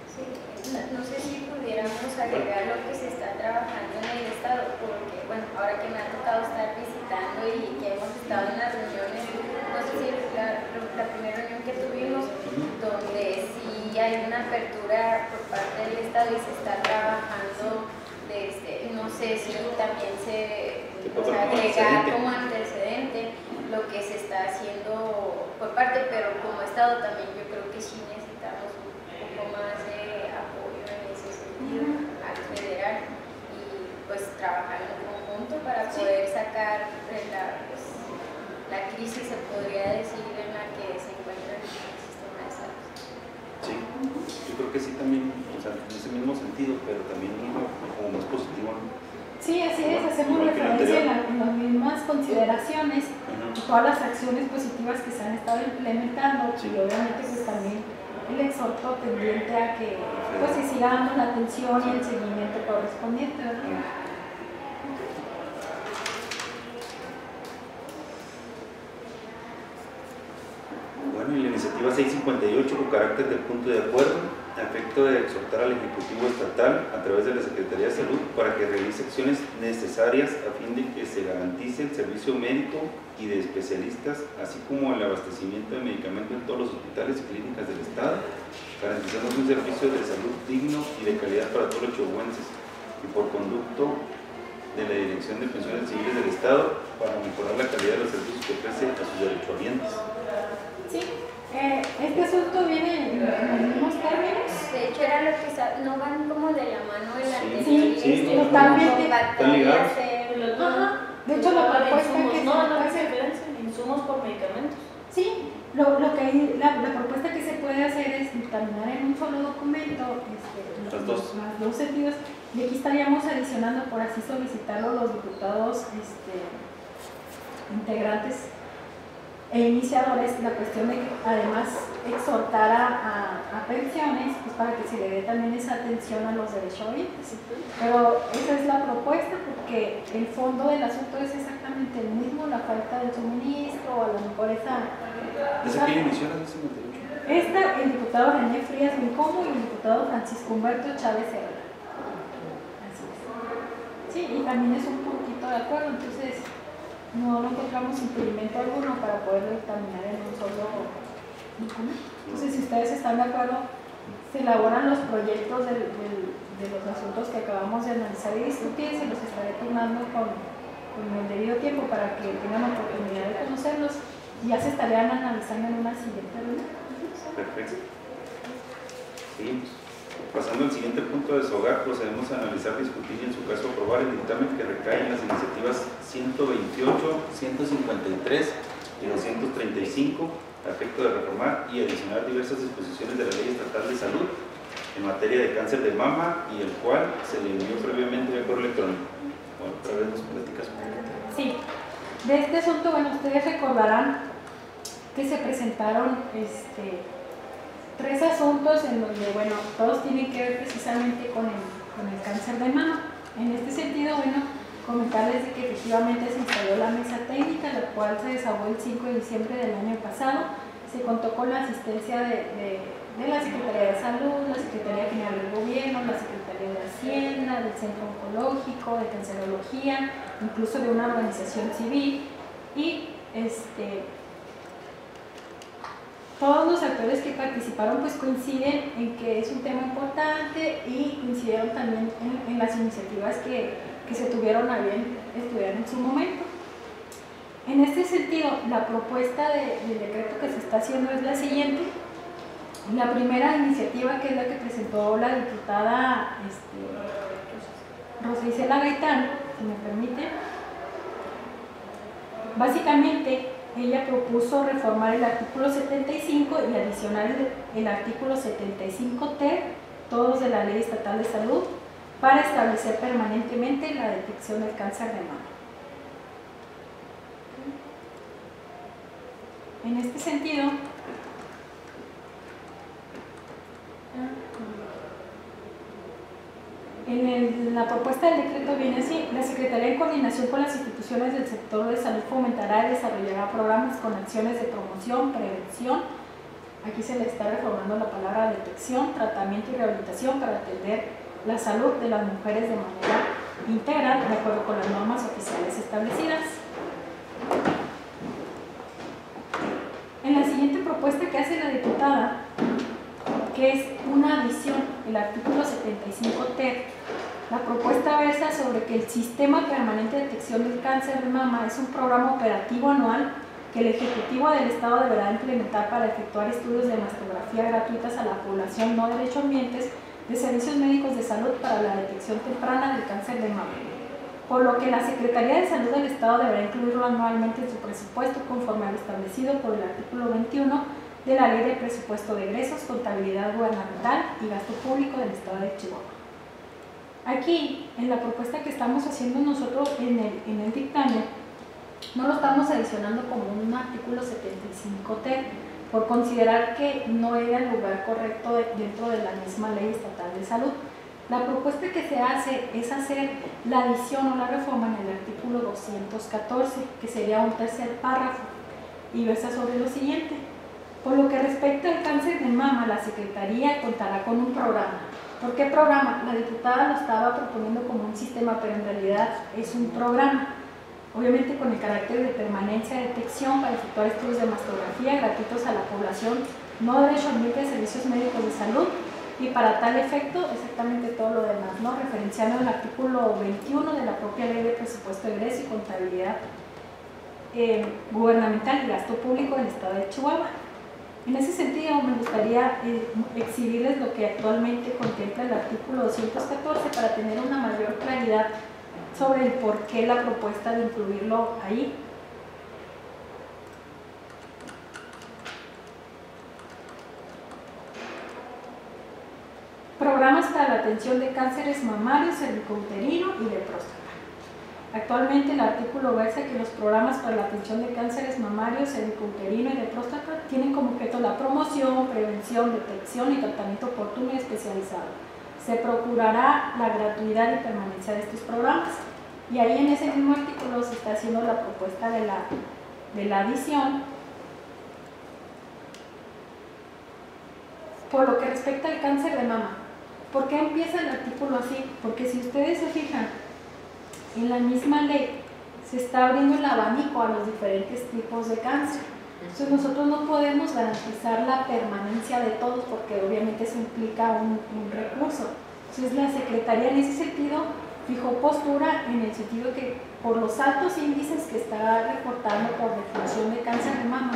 Sí, no sé si pudiéramos agregar lo que se está trabajando en el Estado, porque, bueno, ahora que me ha tocado estar visitando y que hemos estado en las reuniones, no sé si la primera reunión que tuvimos, donde sí hay una apertura por parte del Estado y se está trabajando, no sé si también se agrega como antecedente lo que se está haciendo por parte, pero como Estado también yo creo que sí necesitamos un poco más de apoyo en ese sentido al federal y pues trabajar en conjunto para poder sacar la crisis, se podría decir, en la que se encuentra el sistema de salud. Sí, yo creo que sí también, o sea, en ese mismo sentido, pero también como más positivo, ¿no? Sí, así es, hacemos referencia en las mismas consideraciones, todas las acciones positivas que se han estado implementando, y obviamente pues también el exhorto tendiente a que pues se siga dando la atención y el seguimiento correspondiente, ¿verdad? Bueno, y la iniciativa 658, con carácter de punto de acuerdo, a efecto de exhortar al Ejecutivo Estatal a través de la Secretaría de Salud para que realice acciones necesarias a fin de que se garantice el servicio médico y de especialistas, así como el abastecimiento de medicamentos en todos los hospitales y clínicas del Estado, garantizando un servicio de salud digno y de calidad para todos los chihuahuenses, y por conducto de la Dirección de Pensiones Civiles del Estado para mejorar la calidad de los servicios que ofrece a sus derechohabientes. Sí, este asunto viene en los mismos términos. De hecho, era lo que no van como de la mano en la Sí, totalmente. Están ligados. De hecho, la propuesta que no hace diferencia en insumos por medicamentos. Sí, La propuesta que se puede hacer es dictaminar en un solo documento los dos sentidos, y aquí estaríamos adicionando, por así solicitarlo, los diputados integrantes e iniciadores, la cuestión de que además exhortara a pensiones, pues para que se le dé también esa atención a los derechohabientes. Pero esa es la propuesta, porque el fondo del asunto es exactamente el mismo, la falta del suministro, o a lo mejor ¿Desde qué inició la 58? El diputado René Frías Mincomo y el diputado Francisco Humberto Chávez Herrera. Así es. Sí, y también es un poquito de acuerdo, entonces no encontramos impedimento alguno para poderlo dictaminar en un solo documento. Entonces, si ustedes están de acuerdo, se elaboran los proyectos de los asuntos que acabamos de analizar y discutir, se los estaré turnando con el debido tiempo para que tengan la oportunidad de conocerlos y ya se estarían analizando en una siguiente reunión. Perfecto. Sí, pasando al siguiente punto de SOGAC, procedemos a analizar, discutir y en su caso aprobar el dictamen que recae en las iniciativas 128, 153 y 235 a efecto de reformar y adicionar diversas disposiciones de la Ley Estatal de Salud en materia de cáncer de mama, y el cual se le envió previamente vía correo electrónico. Bueno, otra vez nos platicas un poquito. Sí, de este asunto, bueno, ustedes recordarán que se presentaron tres asuntos en donde, bueno, todos tienen que ver precisamente con el cáncer de mama. En este sentido, bueno, comentarles de que efectivamente se instaló la mesa técnica, la cual se desahogó el 5 de diciembre del año pasado. Se contó con la asistencia de la Secretaría de Salud, la Secretaría General del Gobierno, la Secretaría de Hacienda, del Centro Oncológico, de Cancerología, incluso de una organización civil, y todos los actores que participaron pues coinciden en que es un tema importante, y coincidieron también en las iniciativas que se tuvieron a bien estudiar en su momento. En este sentido, la propuesta del decreto que se está haciendo es la siguiente. La primera iniciativa, que es la que presentó la diputada Rosa Isela Gaitán, si me permite, básicamente ella propuso reformar el artículo 75 y adicionar el artículo 75T, todos de la Ley Estatal de Salud, para establecer permanentemente la detección del cáncer de mama. En este sentido, en la propuesta del decreto viene así: la Secretaría, en coordinación con las instituciones del sector de salud, fomentará y desarrollará programas con acciones de promoción, prevención, aquí se le está reformando la palabra detección, tratamiento y rehabilitación para atender la salud de las mujeres de manera integral, de acuerdo con las normas oficiales establecidas. En la siguiente propuesta que hace la diputada, que es una adición, el artículo 75T, la propuesta versa sobre que el Sistema Permanente de Detección del Cáncer de Mama es un programa operativo anual que el Ejecutivo del Estado deberá implementar para efectuar estudios de mastografía gratuitas a la población no derechohabientes de servicios médicos de salud para la detección temprana del cáncer de mama, por lo que la Secretaría de Salud del Estado deberá incluirlo anualmente en su presupuesto conforme a lo establecido por el artículo 21 de la Ley de Presupuesto de Egresos, Contabilidad Gubernamental y Gasto Público del Estado de Chihuahua. Aquí, en la propuesta que estamos haciendo nosotros en el dictamen, no lo estamos adicionando como un artículo 75T, por considerar que no era el lugar correcto dentro de la misma Ley Estatal de Salud. La propuesta que se hace es hacer la adición o la reforma en el artículo 214, que sería un tercer párrafo, y versa sobre lo siguiente: por lo que respecta al cáncer de mama, la Secretaría contará con un programa. ¿Por qué programa? La diputada lo estaba proponiendo como un sistema, pero en realidad es un programa, obviamente con el carácter de permanencia de detección para efectuar estudios de mastografía gratuitos a la población no derechohabiente de servicios médicos de salud, y para tal efecto exactamente todo lo demás, ¿no? Referenciando el artículo 21 de la propia Ley de Presupuesto de Egresos y Contabilidad Gubernamental y Gasto Público del Estado de Chihuahua. En ese sentido, me gustaría exhibirles lo que actualmente contempla el artículo 214 para tener una mayor claridad sobre el por qué la propuesta de incluirlo ahí. programas para la atención de cánceres mamarios, cervicouterino y de próstata. Actualmente el artículo versa que los programas para la atención de cánceres mamarios, cervicouterino y de próstata tienen como objeto la promoción, prevención, detección y tratamiento oportuno y especializado. Se procurará la gratuidad y permanencia de estos programas. Y ahí en ese mismo artículo se está haciendo la propuesta de la adición. Por lo que respecta al cáncer de mama, ¿por qué empieza el artículo así? Porque si ustedes se fijan, en la misma ley se está abriendo el abanico a los diferentes tipos de cáncer. Entonces nosotros no podemos garantizar la permanencia de todos porque obviamente eso implica un recurso. Entonces la Secretaría en ese sentido fijó postura en el sentido que por los altos índices que está reportando por definición de cáncer de mama,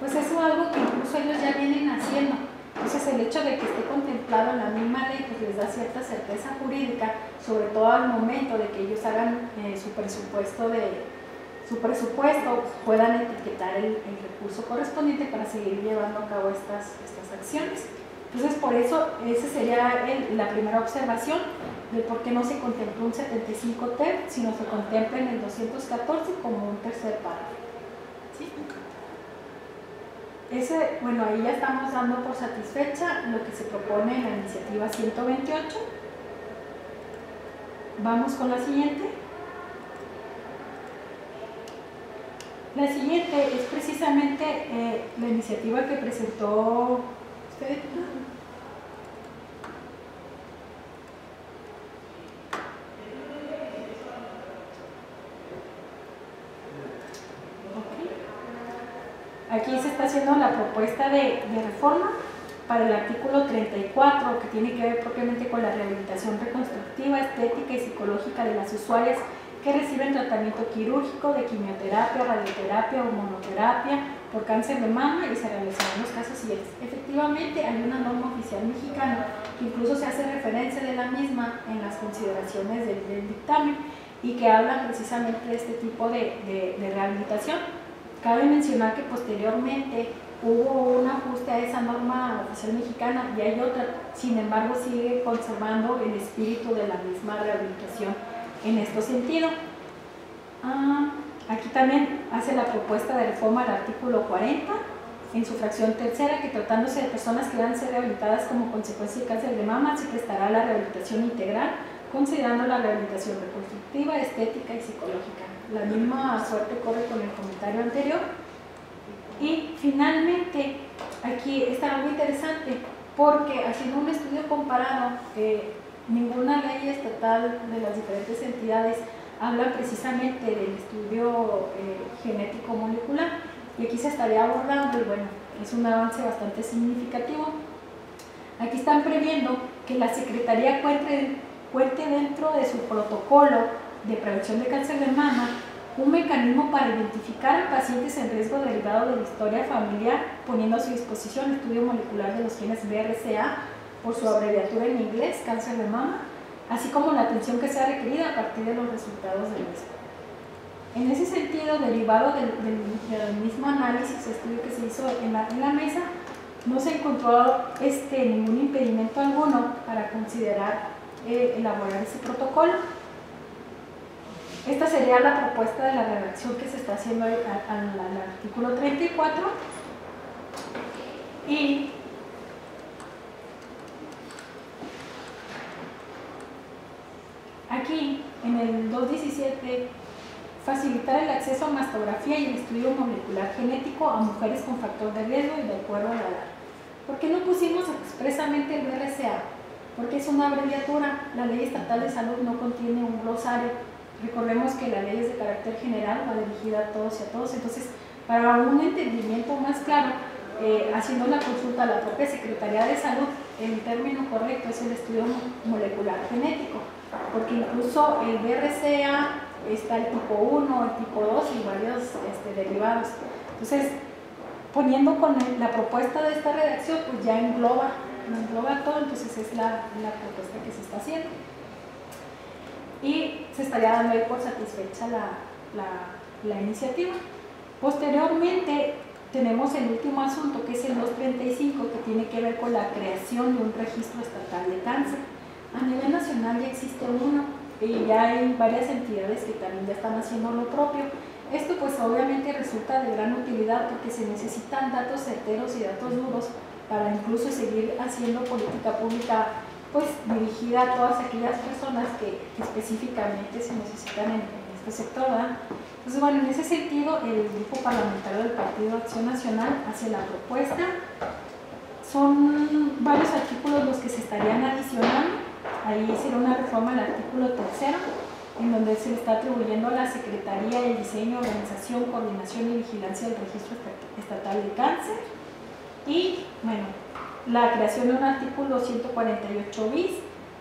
pues eso es algo que incluso ellos ya vienen haciendo. Entonces el hecho de que esté contemplado en la misma ley pues les da cierta certeza jurídica, sobre todo al momento de que ellos hagan su presupuesto, puedan etiquetar el recurso correspondiente para seguir llevando a cabo estas acciones. Entonces por eso esa sería la primera observación de por qué no se contempló un 75 ter, sino se contempla en el 214 como un tercer párrafo. ¿Sí? Bueno, ahí ya estamos dando por satisfecha lo que se propone en la iniciativa 128. Vamos con la siguiente. La siguiente es precisamente la iniciativa que presentó usted. Aquí se está haciendo la propuesta de reforma para el artículo 34, que tiene que ver propiamente con la rehabilitación reconstructiva, estética y psicológica de las usuarias que reciben tratamiento quirúrgico de quimioterapia, radioterapia o monoterapia por cáncer de mama y se realizarán los casos siguientes. Efectivamente, hay una norma oficial mexicana que incluso se hace referencia de la misma en las consideraciones del dictamen y que habla precisamente de este tipo de rehabilitación. Cabe mencionar que posteriormente hubo un ajuste a esa norma oficial mexicana y hay otra, sin embargo sigue conservando el espíritu de la misma rehabilitación en este sentido. Aquí también hace la propuesta de reforma al artículo 40 en su fracción tercera, que tratándose de personas que van a ser rehabilitadas como consecuencia de cáncer de mama, se prestará la rehabilitación integral considerando la rehabilitación reconstructiva, estética y psicológica. La misma suerte corre con el comentario anterior. Y finalmente, aquí está algo interesante, porque haciendo un estudio comparado, ninguna ley estatal de las diferentes entidades habla precisamente del estudio genético molecular, y aquí se estaría abordando, y bueno, es un avance bastante significativo. Aquí están previendo que la Secretaría cuente dentro de su protocolo de prevención de cáncer de mama un mecanismo para identificar a pacientes en riesgo derivado de la historia familiar, poniendo a su disposición el estudio molecular de los genes BRCA, por su abreviatura en inglés, cáncer de mama, así como la atención que sea requerida a partir de los resultados del mismo. En ese sentido, derivado del mismo análisis, estudio que se hizo en la mesa, no se encontró ningún impedimento alguno para considerar elaborar ese protocolo. Esta sería la propuesta de la redacción que se está haciendo al artículo 34. Y aquí, en el 217, facilitar el acceso a mastografía y el estudio molecular genético a mujeres con factor de riesgo y de acuerdo a la edad. ¿Por qué no pusimos expresamente el BRCA? Porque es una abreviatura. La Ley Estatal de Salud no contiene un glosario. Recordemos que la ley es de carácter general, va dirigida a todos y a todos. Entonces, para un entendimiento más claro, haciendo la consulta a la propia Secretaría de Salud, el término correcto es el estudio molecular genético, porque incluso el BRCA está el tipo 1, el tipo 2 y varios derivados. Entonces, poniendo con la propuesta de esta redacción, pues ya engloba todo, entonces es la propuesta que se está haciendo. Y se estaría dando ahí por satisfecha la iniciativa. Posteriormente, tenemos el último asunto, que es el 235, que tiene que ver con la creación de un registro estatal de cáncer. A nivel nacional ya existe uno y ya hay varias entidades que también ya están haciendo lo propio. Esto pues obviamente resulta de gran utilidad porque se necesitan datos certeros y datos duros para incluso seguir haciendo política pública pues dirigida a todas aquellas personas que específicamente se necesitan en este sector, ¿verdad? Entonces, bueno, en ese sentido, el Grupo Parlamentario del Partido Acción Nacional hace la propuesta. Son varios artículos los que se estarían adicionando. Ahí será una reforma al artículo 3, en donde se le está atribuyendo a la Secretaría el diseño, organización, coordinación y vigilancia del Registro Estatal de Cáncer. Y, bueno, la creación de un artículo 148 bis.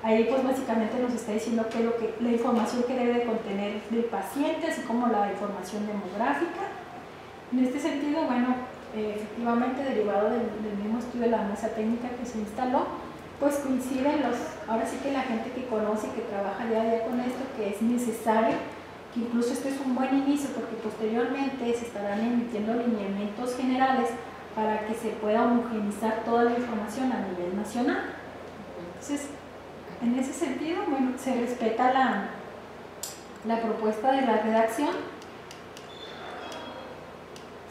Ahí pues básicamente nos está diciendo que la información que debe contener el paciente, así como la información demográfica. En este sentido, bueno, efectivamente derivado del mismo estudio de la mesa técnica que se instaló, pues coinciden ahora sí que la gente que conoce y que trabaja día a día con esto, que es necesario, que incluso este es un buen inicio porque posteriormente se estarán emitiendo lineamientos generales para que se pueda homogeneizar toda la información a nivel nacional. Entonces, en ese sentido, bueno, se respeta la propuesta de la redacción.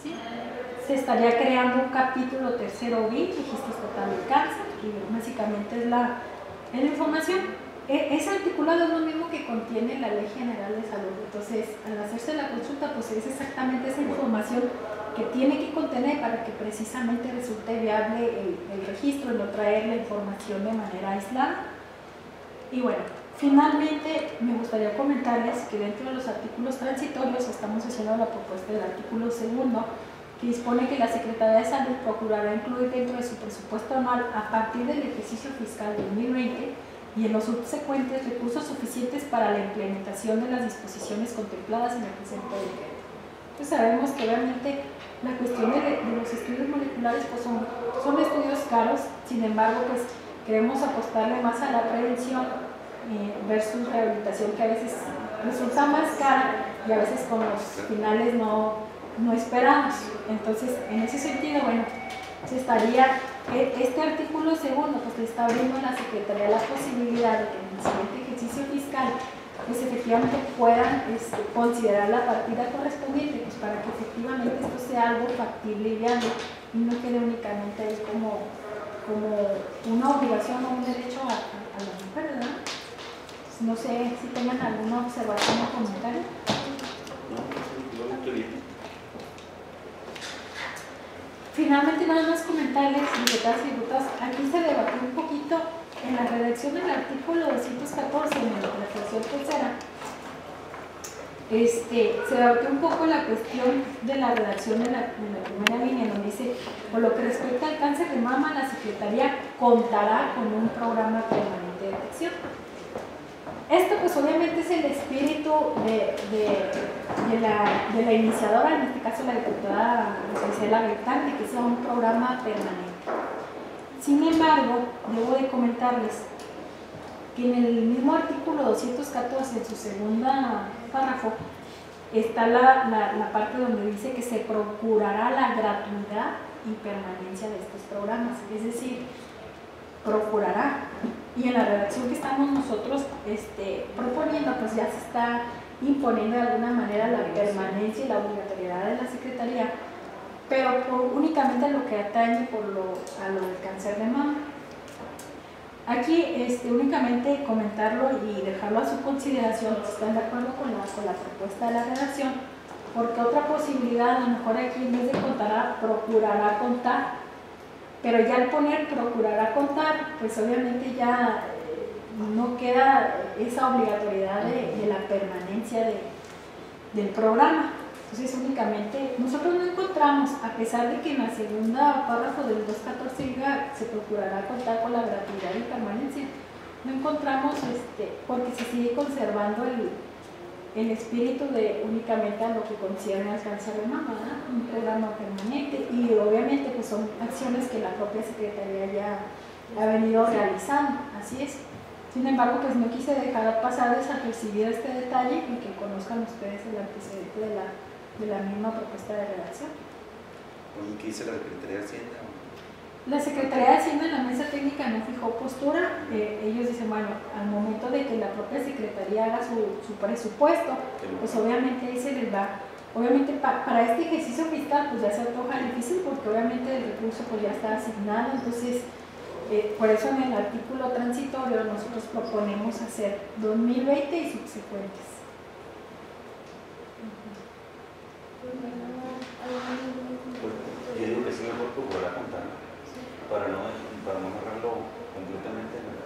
¿Sí? Se estaría creando un capítulo 3 bis, registro estatal de cáncer, que básicamente es la información. Ese articulado es lo mismo que contiene la Ley General de Salud. Entonces, al hacerse la consulta, pues es exactamente esa información que tiene que contener para que precisamente resulte viable el registro y no traer la información de manera aislada. Y bueno, finalmente me gustaría comentarles que dentro de los artículos transitorios estamos haciendo la propuesta del artículo 2, que dispone que la Secretaría de Salud procurará incluir dentro de su presupuesto anual a partir del ejercicio fiscal 2020 y en los subsecuentes recursos suficientes para la implementación de las disposiciones contempladas en el presente decreto. Pues sabemos que obviamente la cuestión de los estudios moleculares pues son estudios caros, sin embargo pues queremos apostarle más a la prevención versus rehabilitación, que a veces resulta más cara y a veces con los finales no esperamos. Entonces, en ese sentido, bueno, se estaría, este artículo 2 pues le está abriendo a la Secretaría la posibilidad de que en el siguiente ejercicio fiscal pues efectivamente puedan considerar la partida correspondiente, pues para que efectivamente esto sea algo factible y viable y no quede únicamente ahí como una obligación o un derecho a la mujer, ¿verdad? Pues no sé si tengan alguna observación o comentario. Finalmente, nada más comentarles, diputadas y diputados, aquí se debatió un poquito en la redacción del artículo 214, en la fracción tercera, se debatió un poco la cuestión de la redacción de la primera línea, donde dice, por lo que respecta al cáncer de mama, la Secretaría contará con un programa permanente de detección. Esto pues obviamente es el espíritu de la iniciadora, en este caso la diputada Gisela Gaitán, de que sea un programa permanente. Sin embargo, debo de comentarles que en el mismo artículo 214, en su segunda párrafo, está la parte donde dice que se procurará la gratuidad y permanencia de estos programas, es decir, procurará. Y en la redacción que estamos nosotros proponiendo, pues ya se está imponiendo de alguna manera la permanencia y la obligatoriedad de la Secretaría, pero únicamente lo que atañe a lo del cáncer de mama. Aquí únicamente comentarlo y dejarlo a su consideración, si están de acuerdo con la propuesta de la redacción, porque otra posibilidad, a lo mejor aquí en vez de contará, procurará contar, pero ya al poner procurará contar, pues obviamente ya no queda esa obligatoriedad de la permanencia del programa. Entonces únicamente nosotros no encontramos, a pesar de que en la segunda párrafo del 214 diga se procurará contar con la gratuidad y permanencia, no encontramos porque se sigue conservando el espíritu de únicamente a lo que concierne al cáncer de mama, ¿no? Un programa permanente, y obviamente pues son acciones que la propia Secretaría ya ha venido realizando, así es. Sin embargo, pues no quise dejar pasar desapercibido este detalle y que conozcan ustedes el antecedente de la misma propuesta de redacción. Oye, ¿qué dice la Secretaría de Hacienda? La Secretaría de Hacienda en la mesa técnica no fijó postura. Ellos dicen, bueno, al momento de que la propia Secretaría haga su presupuesto, pues obviamente ahí se les va. Obviamente para este ejercicio fiscal pues ya se antoja difícil porque obviamente el recurso pues ya está asignado, entonces por eso en el artículo transitorio nosotros proponemos hacer 2020 y subsecuentes. Yo digo que sí, mejor procurar contar para no agarrarlo completamente en las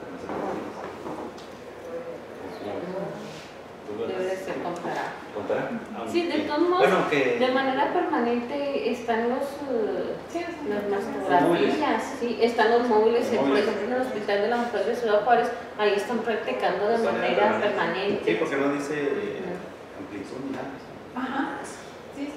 Debe de ser comparado. ¿Contará? Sí, de todos modos, bueno, que de manera permanente están las mastografías, sí, están los móviles, por ejemplo en el Hospital de la Mujer de Ciudad Juárez, ahí están practicando de manera permanente. Sí, porque no dice amplitud ni nada. Ajá, sí.